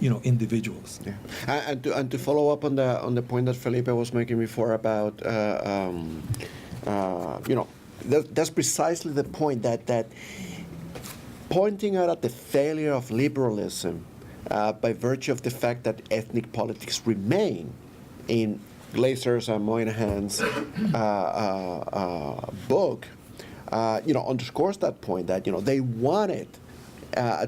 individuals. Yeah, and to follow up on the point that Felipe was making before about that's precisely the point that pointing out at the failure of liberalism by virtue of the fact that ethnic politics remain in Glazer's and Moynihan's book, underscores that point that they wanted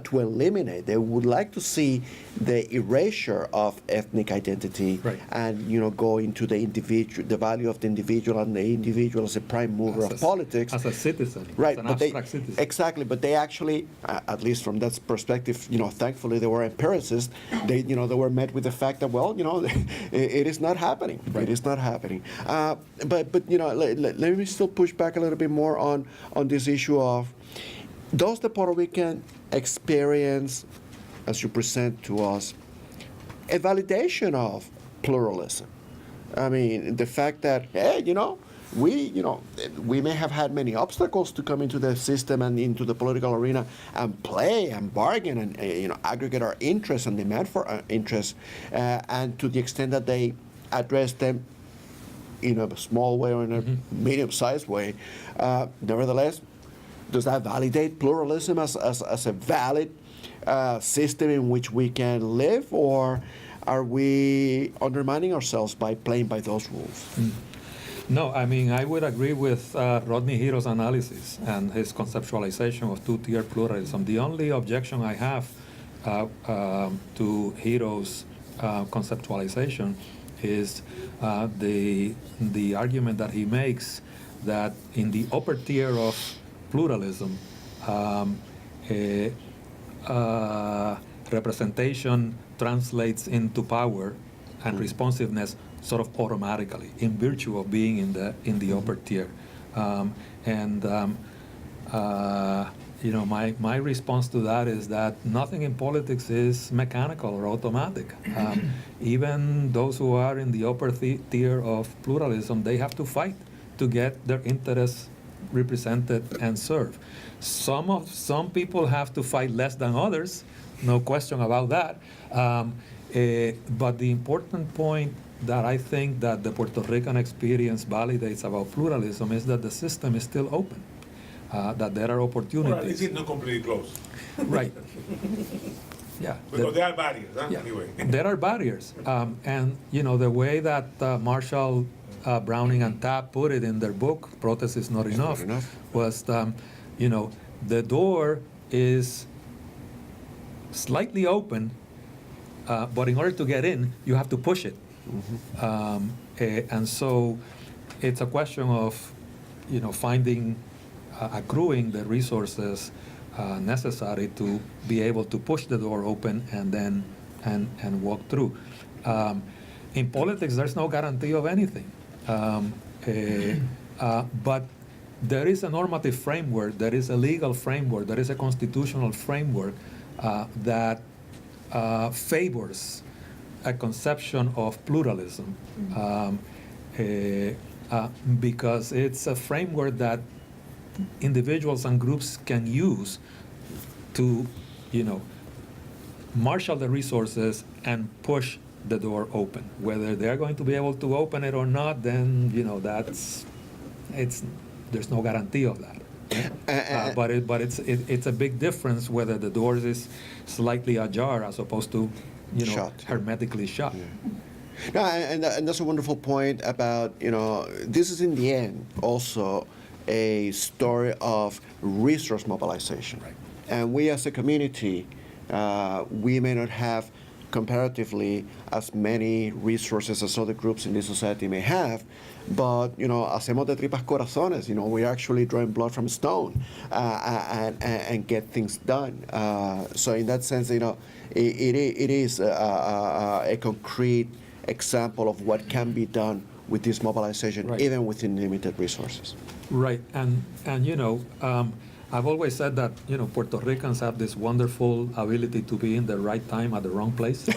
to eliminate. They would like to see the erasure of ethnic identity, right, and go into the individual, the value of the individual, and the individual as a prime mover of politics, as a citizen, right? as an But abstract citizen. Exactly, but they actually, at least from that perspective, thankfully they were empiricists. They were met with the fact that it is not happening. Right. It is not happening. But let me still push back a little bit more on this issue of, does the Puerto Rican experience, as you present to us, a validation of pluralism? I mean, the fact that, hey, we may have had many obstacles to come into the system and into the political arena and play and bargain and aggregate our interests and demand for our interests, and to the extent that they address them in a small way or in a medium-sized way, nevertheless, does that validate pluralism as a valid system in which we can live, or are we undermining ourselves by playing by those rules? No, I mean, I would agree with Rodney Hero's analysis and his conceptualization of two-tier pluralism. The only objection I have to Hero's conceptualization is the argument that he makes that in the upper tier of pluralism, representation translates into power and responsiveness sort of automatically in virtue of being in the upper tier. My response to that is that nothing in politics is mechanical or automatic. Even those who are in the upper tier of pluralism, they have to fight to get their interests represented and served. Some people have to fight less than others, no question about that. But the important point that I think that the Puerto Rican experience validates about pluralism is that the system is still open, that there are opportunities. Well, it's not completely closed. Right. Yeah. Because there are barriers, huh? Yeah. Anyway. There are barriers. And, the way that Marshall, Browning, and Tapp put it in their book, Protest is Not Enough, was, the door is slightly open, but in order to get in, you have to push it. And so it's a question of, finding, accruing the resources necessary to be able to push the door open and then and walk through. In politics, there's no guarantee of anything, but there is a normative framework, there is a legal framework, there is a constitutional framework that favors a conception of pluralism, because it's a framework that individuals and groups can use to, marshal the resources and push the door open. Whether they're going to be able to open it or not, then, there's no guarantee of that. But it's a big difference whether the door is slightly ajar as opposed to, Shut. hermetically shut. Yeah. No, and that's a wonderful point about, this is in the end also a story of resource mobilization. Right. And we as a community, we may not have comparatively as many resources as other groups in this society may have, but hacemos de tripas corazones. We're actually drawing blood from stone and get things done. So in that sense, it is a concrete example of what can be done with this mobilization, Right. even within limited resources. Right, and I've always said that Puerto Ricans have this wonderful ability to be in the right time at the wrong place.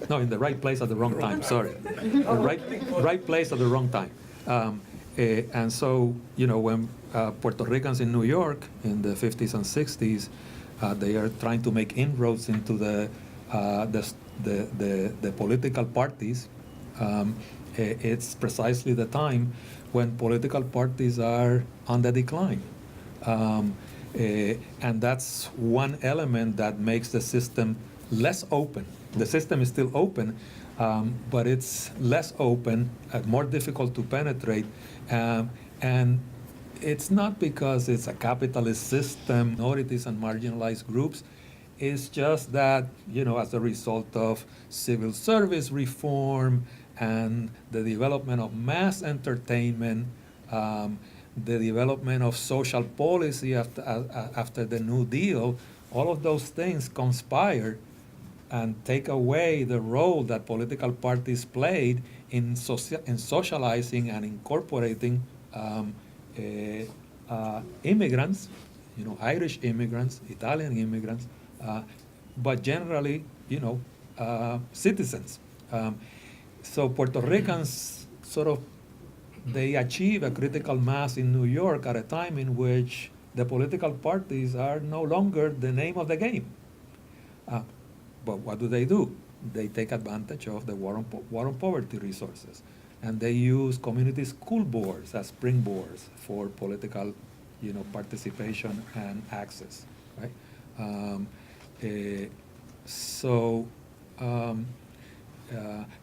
No, in the right place at the wrong time. Sorry, the right place at the wrong time. And so when Puerto Ricans in New York in the 50s and 60s, they are trying to make inroads into the political parties. It's precisely the time when political parties are on the decline. And that's one element that makes the system less open. The system is still open, but it's less open, more difficult to penetrate. And it's not because it's a capitalist system, minorities and marginalized groups. It's just that, as a result of civil service reform and the development of mass entertainment, the development of social policy after the New Deal, all of those things conspire and take away the role that political parties played in socializing and incorporating immigrants, Irish immigrants, Italian immigrants, but generally, citizens. So Puerto Ricans they achieve a critical mass in New York at a time in which the political parties are no longer the name of the game. But what do? They take advantage of the war on poverty resources, and they use community school boards as springboards for political, participation and access, right?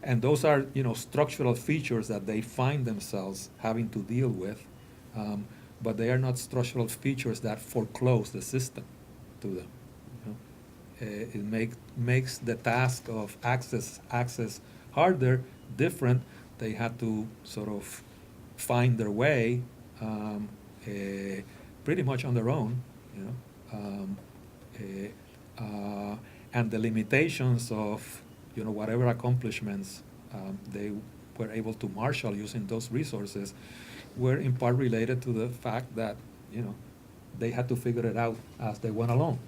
And those are, structural features that they find themselves having to deal with, but they are not structural features that foreclose the system to them. It makes the task of access harder, different. They had to sort of find their way pretty much on their own, and the limitations of whatever accomplishments they were able to marshal using those resources were in part related to the fact that they had to figure it out as they went along,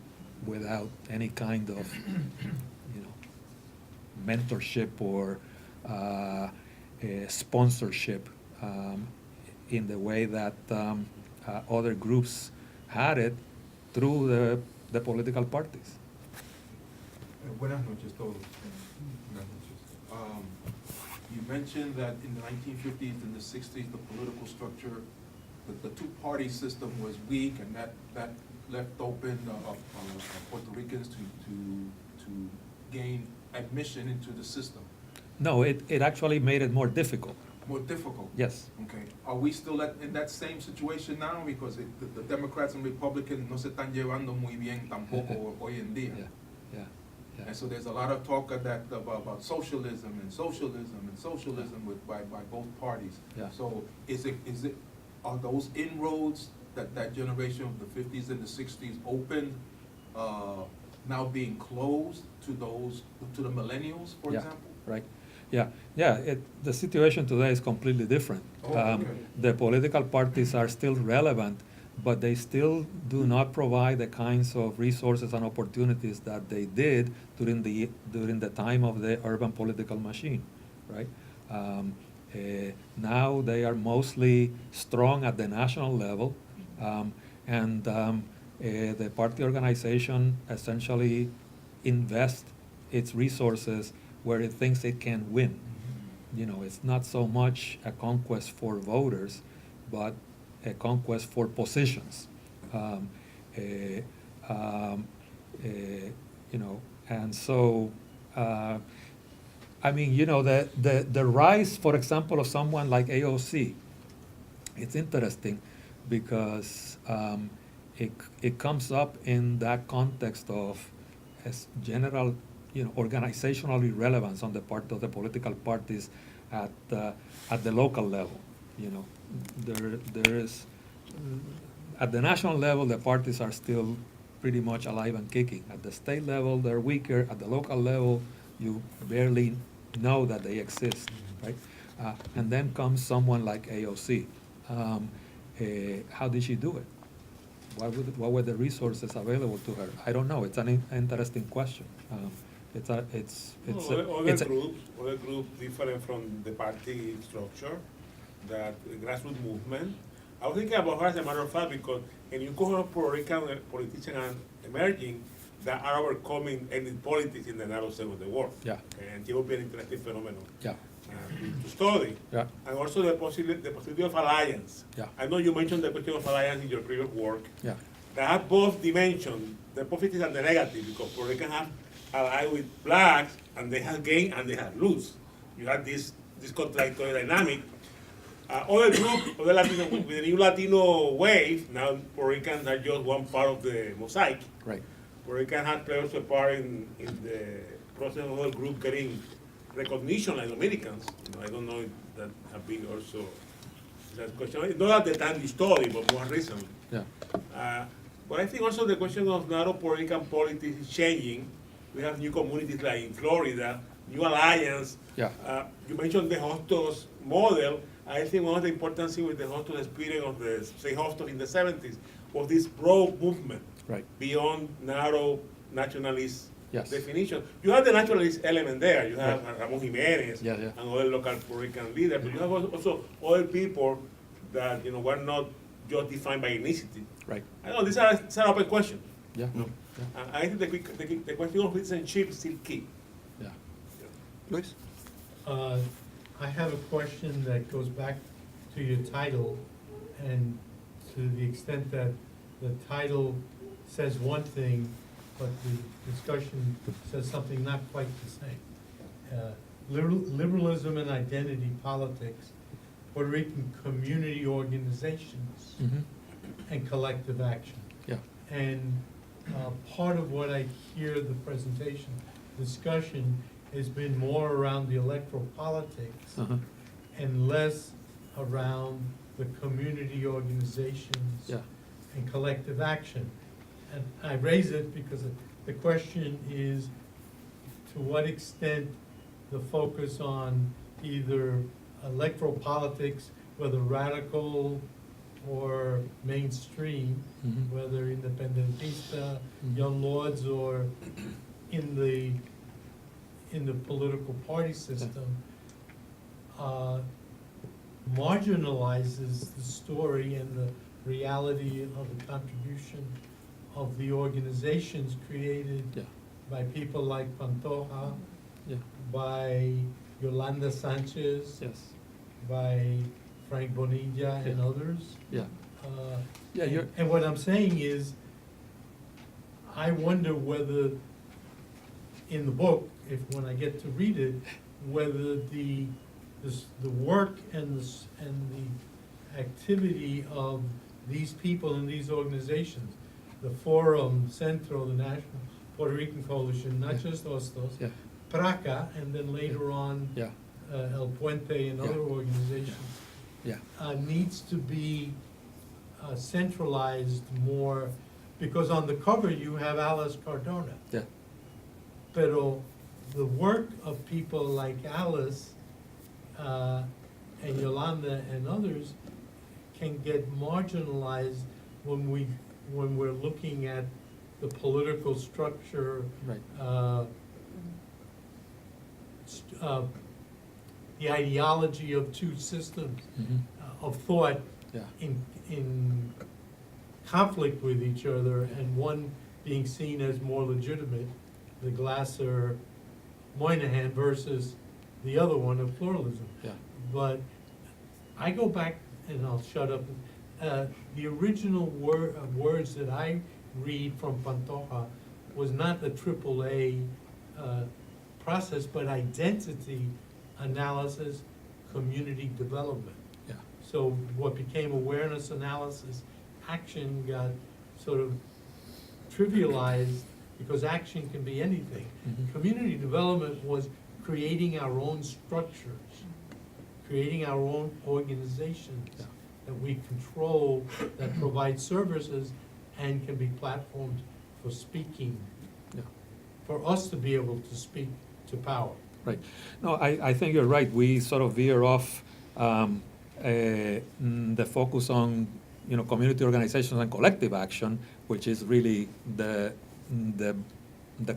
without any kind of mentorship or sponsorship in the way that other groups had it through the political parties. Buenas noches todos. Buenas noches. You mentioned that in the 1950s and the 60s, the political structure the two-party system was weak, and that left open Puerto Ricans to gain admission into the system. No, it actually made it more difficult. More difficult? Yes. Okay. Are we still in that same situation now? Because the Democrats and Republicans no se están llevando muy bien tampoco hoy en día. Yeah. And so there's a lot of talk about socialism by both parties. Yeah. So are those inroads that generation of the 50s and the 60s opened now being closed to the millennials, for Yeah. example? Right. Yeah. The situation today is completely different. Oh, okay. The political parties are still relevant, but they still do not provide the kinds of resources and opportunities that they did during the time of the urban political machine, right? Now they are mostly strong at the national level, and the party organization essentially invests its resources where it thinks it can win. You know, it's not so much a conquest for voters, but a conquest for positions. You know, and so, I mean, you know, the rise, for example, of someone like AOC, it's interesting because it comes up in that context of as general, you know, organizational irrelevance on the part of the political parties at the local level. You know, there is at the national level the parties are still pretty much alive and kicking. At the state level they're weaker. At the local level you barely know that they exist, right? And then comes someone like AOC. How did she do it? What were the resources available to her? I don't know. It's an interesting question. Other groups different from the party structure, that grassroots movement. I was thinking about her as a matter of fact because when you call Puerto Rican politicians emerging that are overcoming ethnic politics in the narrow sense of the word. Yeah. Okay, and it will be an interesting phenomenon. Yeah. To study. Yeah. And also the possibility of alliance. Yeah. I know you mentioned the question of alliance in your previous work. Yeah. They have both dimensions, the positive and the negative, because Puerto Rican have allied with blacks and they have gain and they have lose. You have this contradictory dynamic. Other group, other Latino, with the new Latino wave, now Puerto Ricans are just one part of the mosaic. Right. Puerto Rican has played also a part in the process of other group getting recognition like Dominicans. You know, I don't know if that have been also that question. Not at the time you study, but more recently. Yeah. But I think also the question of narrow Puerto Rican politics is changing. We have new communities like in Florida, new alliance. Yeah. You mentioned the Hostos model. I think one of the important things with the Hostos experience of the, say, Hostos in the 70s was this broad movement. Right. Beyond narrow nationalist Yes. definition. You have the nationalist element there. You have Ramon Jimenez Yeah. and other local Puerto Rican leaders, but you have also other people that were not just defined by ethnicity. Right. I know these are an open question. Yeah. No. I think the question of citizenship is still key. Yeah. Luis? I have a question that goes back to your title, and to the extent that the title says one thing, but the discussion says something not quite the same. Liberalism and identity politics, Puerto Rican community organizations, Mm-hmm. and collective action. Yeah. And part of what I hear the presentation discussion has been more around the electoral politics Uh-huh. and less around the community organizations Yeah. and collective action. And I raise it because the question is, to what extent the focus on either electoral politics, whether radical or mainstream, Mhm. whether independentista, Mhm. young lords, or in the political party system, marginalizes the story and the reality of the contribution of the organizations created Yeah. by people like Pantoja, Yeah. by Yolanda Sanchez, Yes. by Frank Bonilla and others. Yeah. Uh, Yeah, and- you're- And what I'm saying is, I wonder whether, in the book, if when I get to read it, whether the work and the activity of these people in these organizations, the Forum, Centro, the National Puerto Rican Coalition, not Yeah. just Hostos, Yeah. Praca, and then later on, Yeah. El Puente and Yeah. other organizations, Yeah. needs to be centralized more, because on the cover you have Alice Cardona. Yeah. Pero the work of people like Alice and Yolanda and others can get marginalized when we're looking at the political structure, Right. The ideology of two systems Mhm. of thought Yeah. in conflict with each other, and one being seen as more legitimate, the Glasser Moynihan versus the other one of pluralism. Yeah. But I go back, and I'll shut up, the original words that I read from Pantoja was not a AAA process, but identity analysis, community development. Yeah. So what became awareness analysis, action got sort of trivialized, because action can be anything. Mhm. Community development was creating our own structures, creating our own organizations Yeah. that we control, that provide services and can be platforms for speaking, Yeah. for us to be able to speak to power. Right. No, I think you're right. We sort of veer off the focus on, community organizations and collective action, which is really the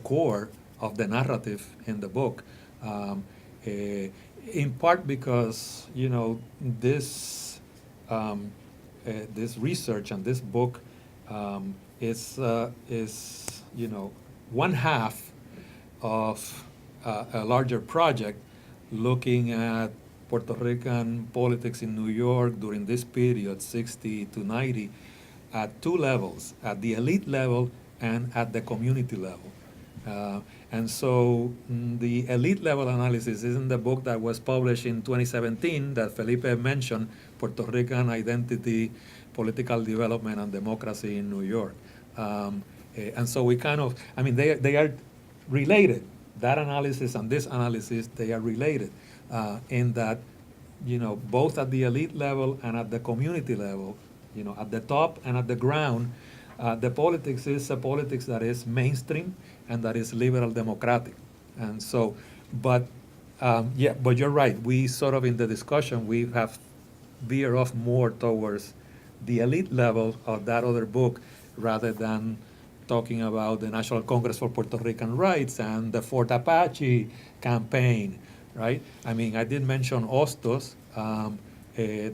core of the narrative in the book. In part because, this research and this book is one half of a larger project looking at Puerto Rican politics in New York during this period, 60 to 90, at two levels, at the elite level and at the community level. And so the elite level analysis is in the book that was published in 2017 that Felipe mentioned, Puerto Rican Identity, Political Development and Democracy in New York. And so we kind of, they are related. That analysis and this analysis, they are related in that, both at the elite level and at the community level, at the top and at the ground, the politics is a politics that is mainstream and that is liberal democratic. And so, but you're right. We sort of in the discussion, we have veered off more towards the elite level of that other book rather than talking about the National Congress for Puerto Rican Rights and the Fort Apache campaign, right? I did mention Hostos,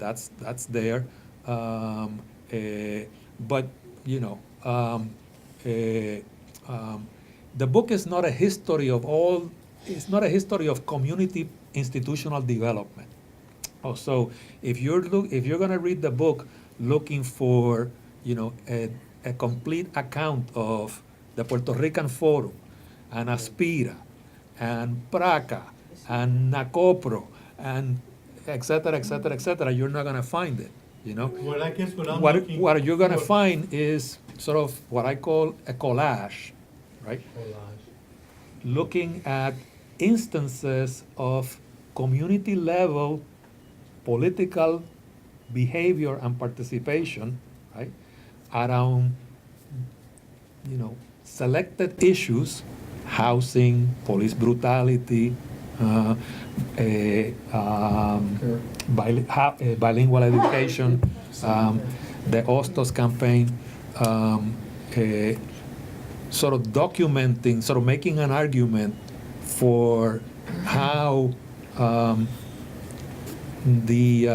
that's there, but the book is not a history of it's not a history of community institutional development. So if you're going to read the book looking for, a complete account of the Puerto Rican Forum and Aspira and Praca and NACOPRO and et cetera, you're not going to find it, Well, I guess what I'm What looking you're going to for- find is sort of what I call a collage, right? Collage. Looking at instances of community level political behavior and participation, right, around, selected issues, housing, police brutality, bilingual education, the Hostos campaign, sort of documenting, sort of making an argument for how the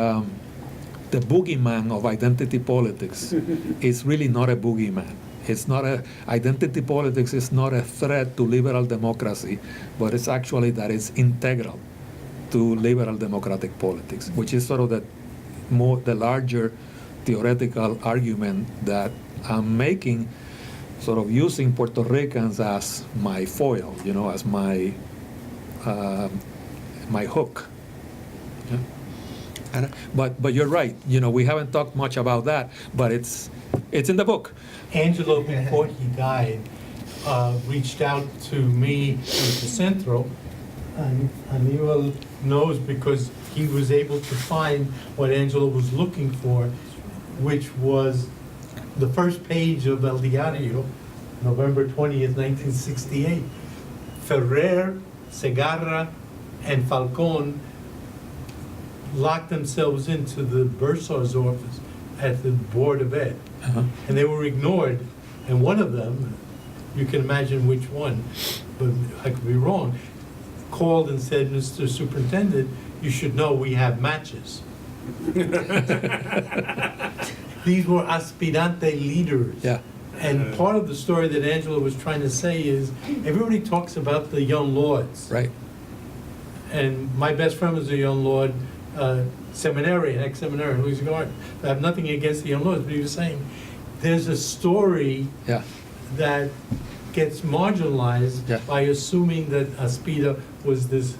boogeyman of identity politics is really not a boogeyman. It's not identity politics is not a threat to liberal democracy, but it's actually that it's integral to liberal democratic politics, which is sort of the larger theoretical argument that I'm making, sort of using Puerto Ricans as my foil, as my my hook. Yeah. But you're right. We haven't talked much about that, but it's in the book. Angelo, before he died, reached out to me with the Centro, and Aníbal knows because he was able to find what Angelo was looking for, which was the first page of El Diario, November 20th, 1968. Ferrer, Segarra, and Falcón locked themselves into the bursar's office at the Board of Ed. Uh-huh. And they were ignored, and one of them, you can imagine which one, but I could be wrong, called and said, "Mr. Superintendent, you should know we have matches." These were aspirante leaders. Yeah. And part of the story that Angela was trying to say is, everybody talks about the young lords. Right. And my best friend was a young lord, seminarian, ex-seminarian, Louis Garden. I have nothing against the young lords, but he was saying, there's a story Yeah. that gets marginalized Yeah. by assuming that Aspida was this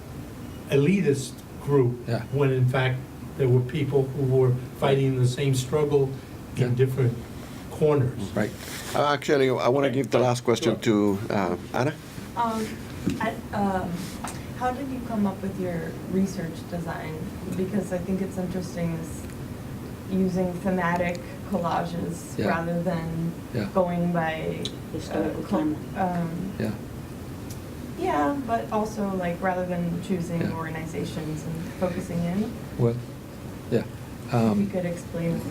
elitist group, Yeah. when in fact there were people who were fighting the same struggle in Yeah. different corners. Right. Actually, I want to give the last question to Anna. How did you come up with your research design? Because I think it's interesting is using thematic collages Yeah. rather than Yeah. going by Historical cul- timeline. Yeah. yeah, but also like rather than choosing Yeah. organizations and focusing in. Well, yeah. If you could explain.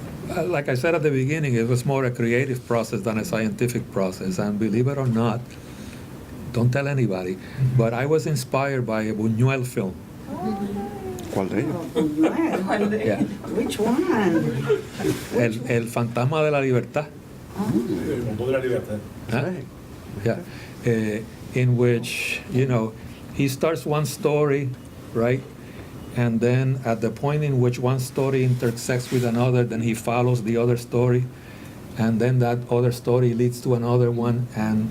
Like I said at the beginning, it was more a creative process than a scientific process. And believe it or not, don't tell anybody, but I was inspired by a Buñuel film. ¿Cuál de ellos? Oh, Buñuel. Yeah. Which one? El Fantasma de la Libertad. Huh? Yeah. In which, he starts one story, right? And then at the point in which one story intersects with another, then he follows the other story. And then that other story leads to another one. And,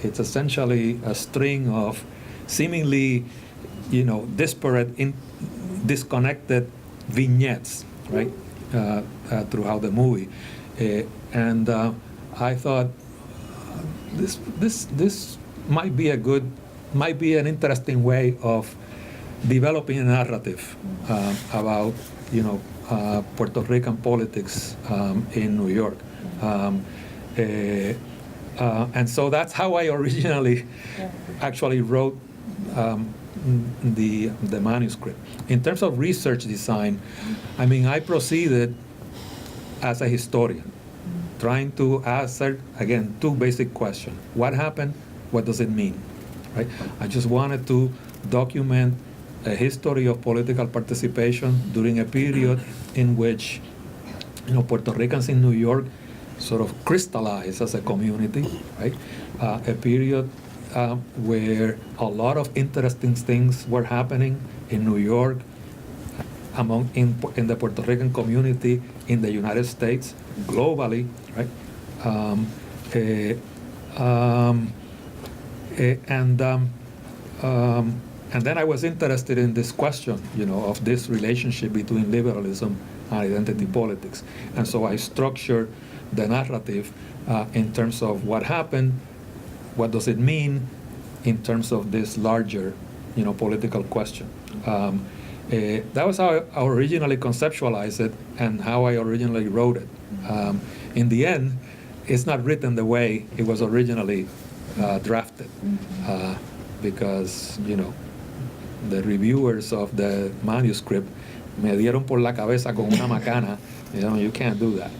it's essentially a string of seemingly, disparate, disconnected vignettes, right? Throughout the movie. And I thought, this might be an interesting way of developing a narrative about, Puerto Rican politics in New York. And so that's how I originally actually wrote the manuscript. In terms of research design, I proceeded as a historian, trying to answer, again, two basic questions. What happened? What does it mean? Right? I just wanted to document a history of political participation during a period in which, Puerto Ricans in New York sort of crystallized as a community, right? A period where a lot of interesting things were happening in New York, in the Puerto Rican community in the United States, globally, right? And then I was interested in this question, of this relationship between liberalism and identity politics. And so I structured the narrative in terms of what happened, what does it mean in terms of this larger, political question. That was how I originally conceptualized it and how I originally wrote it. In the end, it's not written the way it was originally drafted, because, the reviewers of the manuscript me dieron por la cabeza con una macana. You can't do that.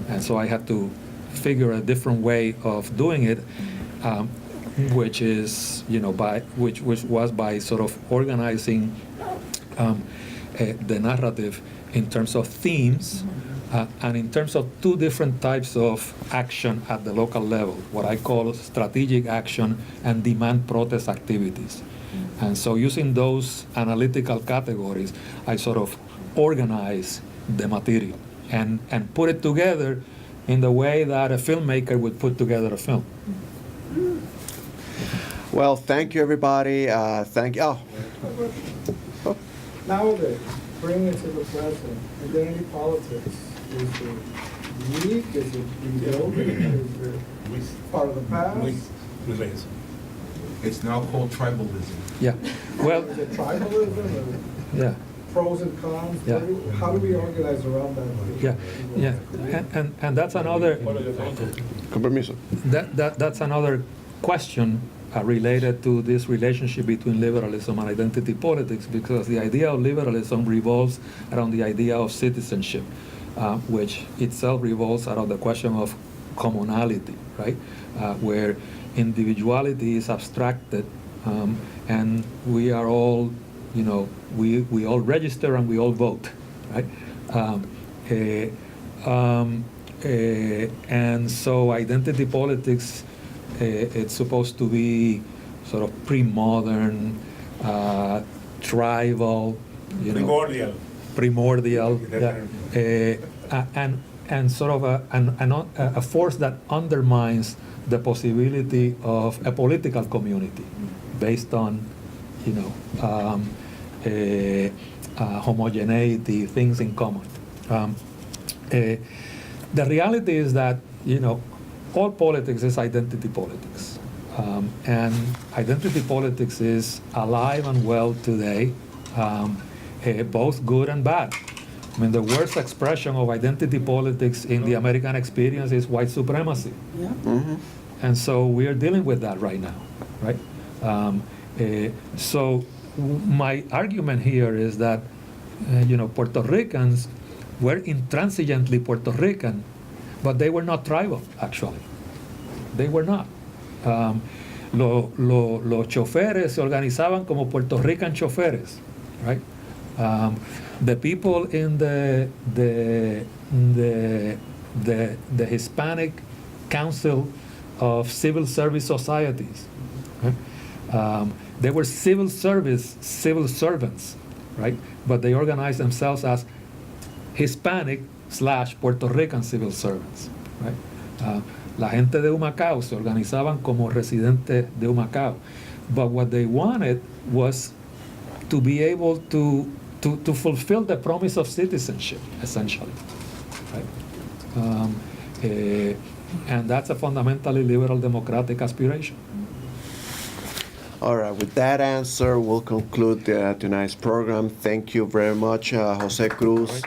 And so I had to figure a different way of doing it, which is, which was by sort of organizing the narrative in terms of themes and in terms of two different types of action at the local level, what I call strategic action and demand protest activities. And so using those analytical categories, I sort of organize the material and put it together in the way that a filmmaker would put together a film. Well, thank you, everybody. Thank you. Nowadays, bring it to the present, identity politics, is it unique, is it rebuilding, is it part of the past? It's now called tribalism. Yeah. Well, Is it tribalism, or yeah. pros and cons? Yeah. How do we organize around that? Yeah, yeah, and that's another Compromiso. that's another question related to this relationship between liberalism and identity politics, because the idea of liberalism revolves around the idea of citizenship, which itself revolves around the question of commonality, right? Where individuality is abstracted, and we are all, you know, we all register and we all vote, right? And so identity politics, it's supposed to be sort of pre-modern, tribal, you know, primordial, yeah, and sort of a force that undermines the possibility of a political community based on, you know, homogeneity, things in common. The reality is that, you know, all politics is identity politics. And identity politics is alive and well today, both good and bad. I mean, the worst expression of identity politics in the American experience is white supremacy. Yeah. Mm-hmm. And so we are dealing with that right now, right? So my argument here is that, you know, Puerto Ricans were intransigently Puerto Rican, but they were not tribal, actually. They were not. Los choferes se organizaban como Puerto Rican choferes, right? The people in the Hispanic Council of Civil Service Societies, right? They were civil servants, right? But they organized themselves as Hispanic/Puerto Rican civil servants, right? La gente de Humacao se organizaban como residentes de Humacao, but what they wanted was to be able to fulfill the promise of citizenship, essentially, right? And that's a fundamentally liberal democratic aspiration. All right, with that answer, we'll conclude tonight's program. Thank you very much, Jose Cruz.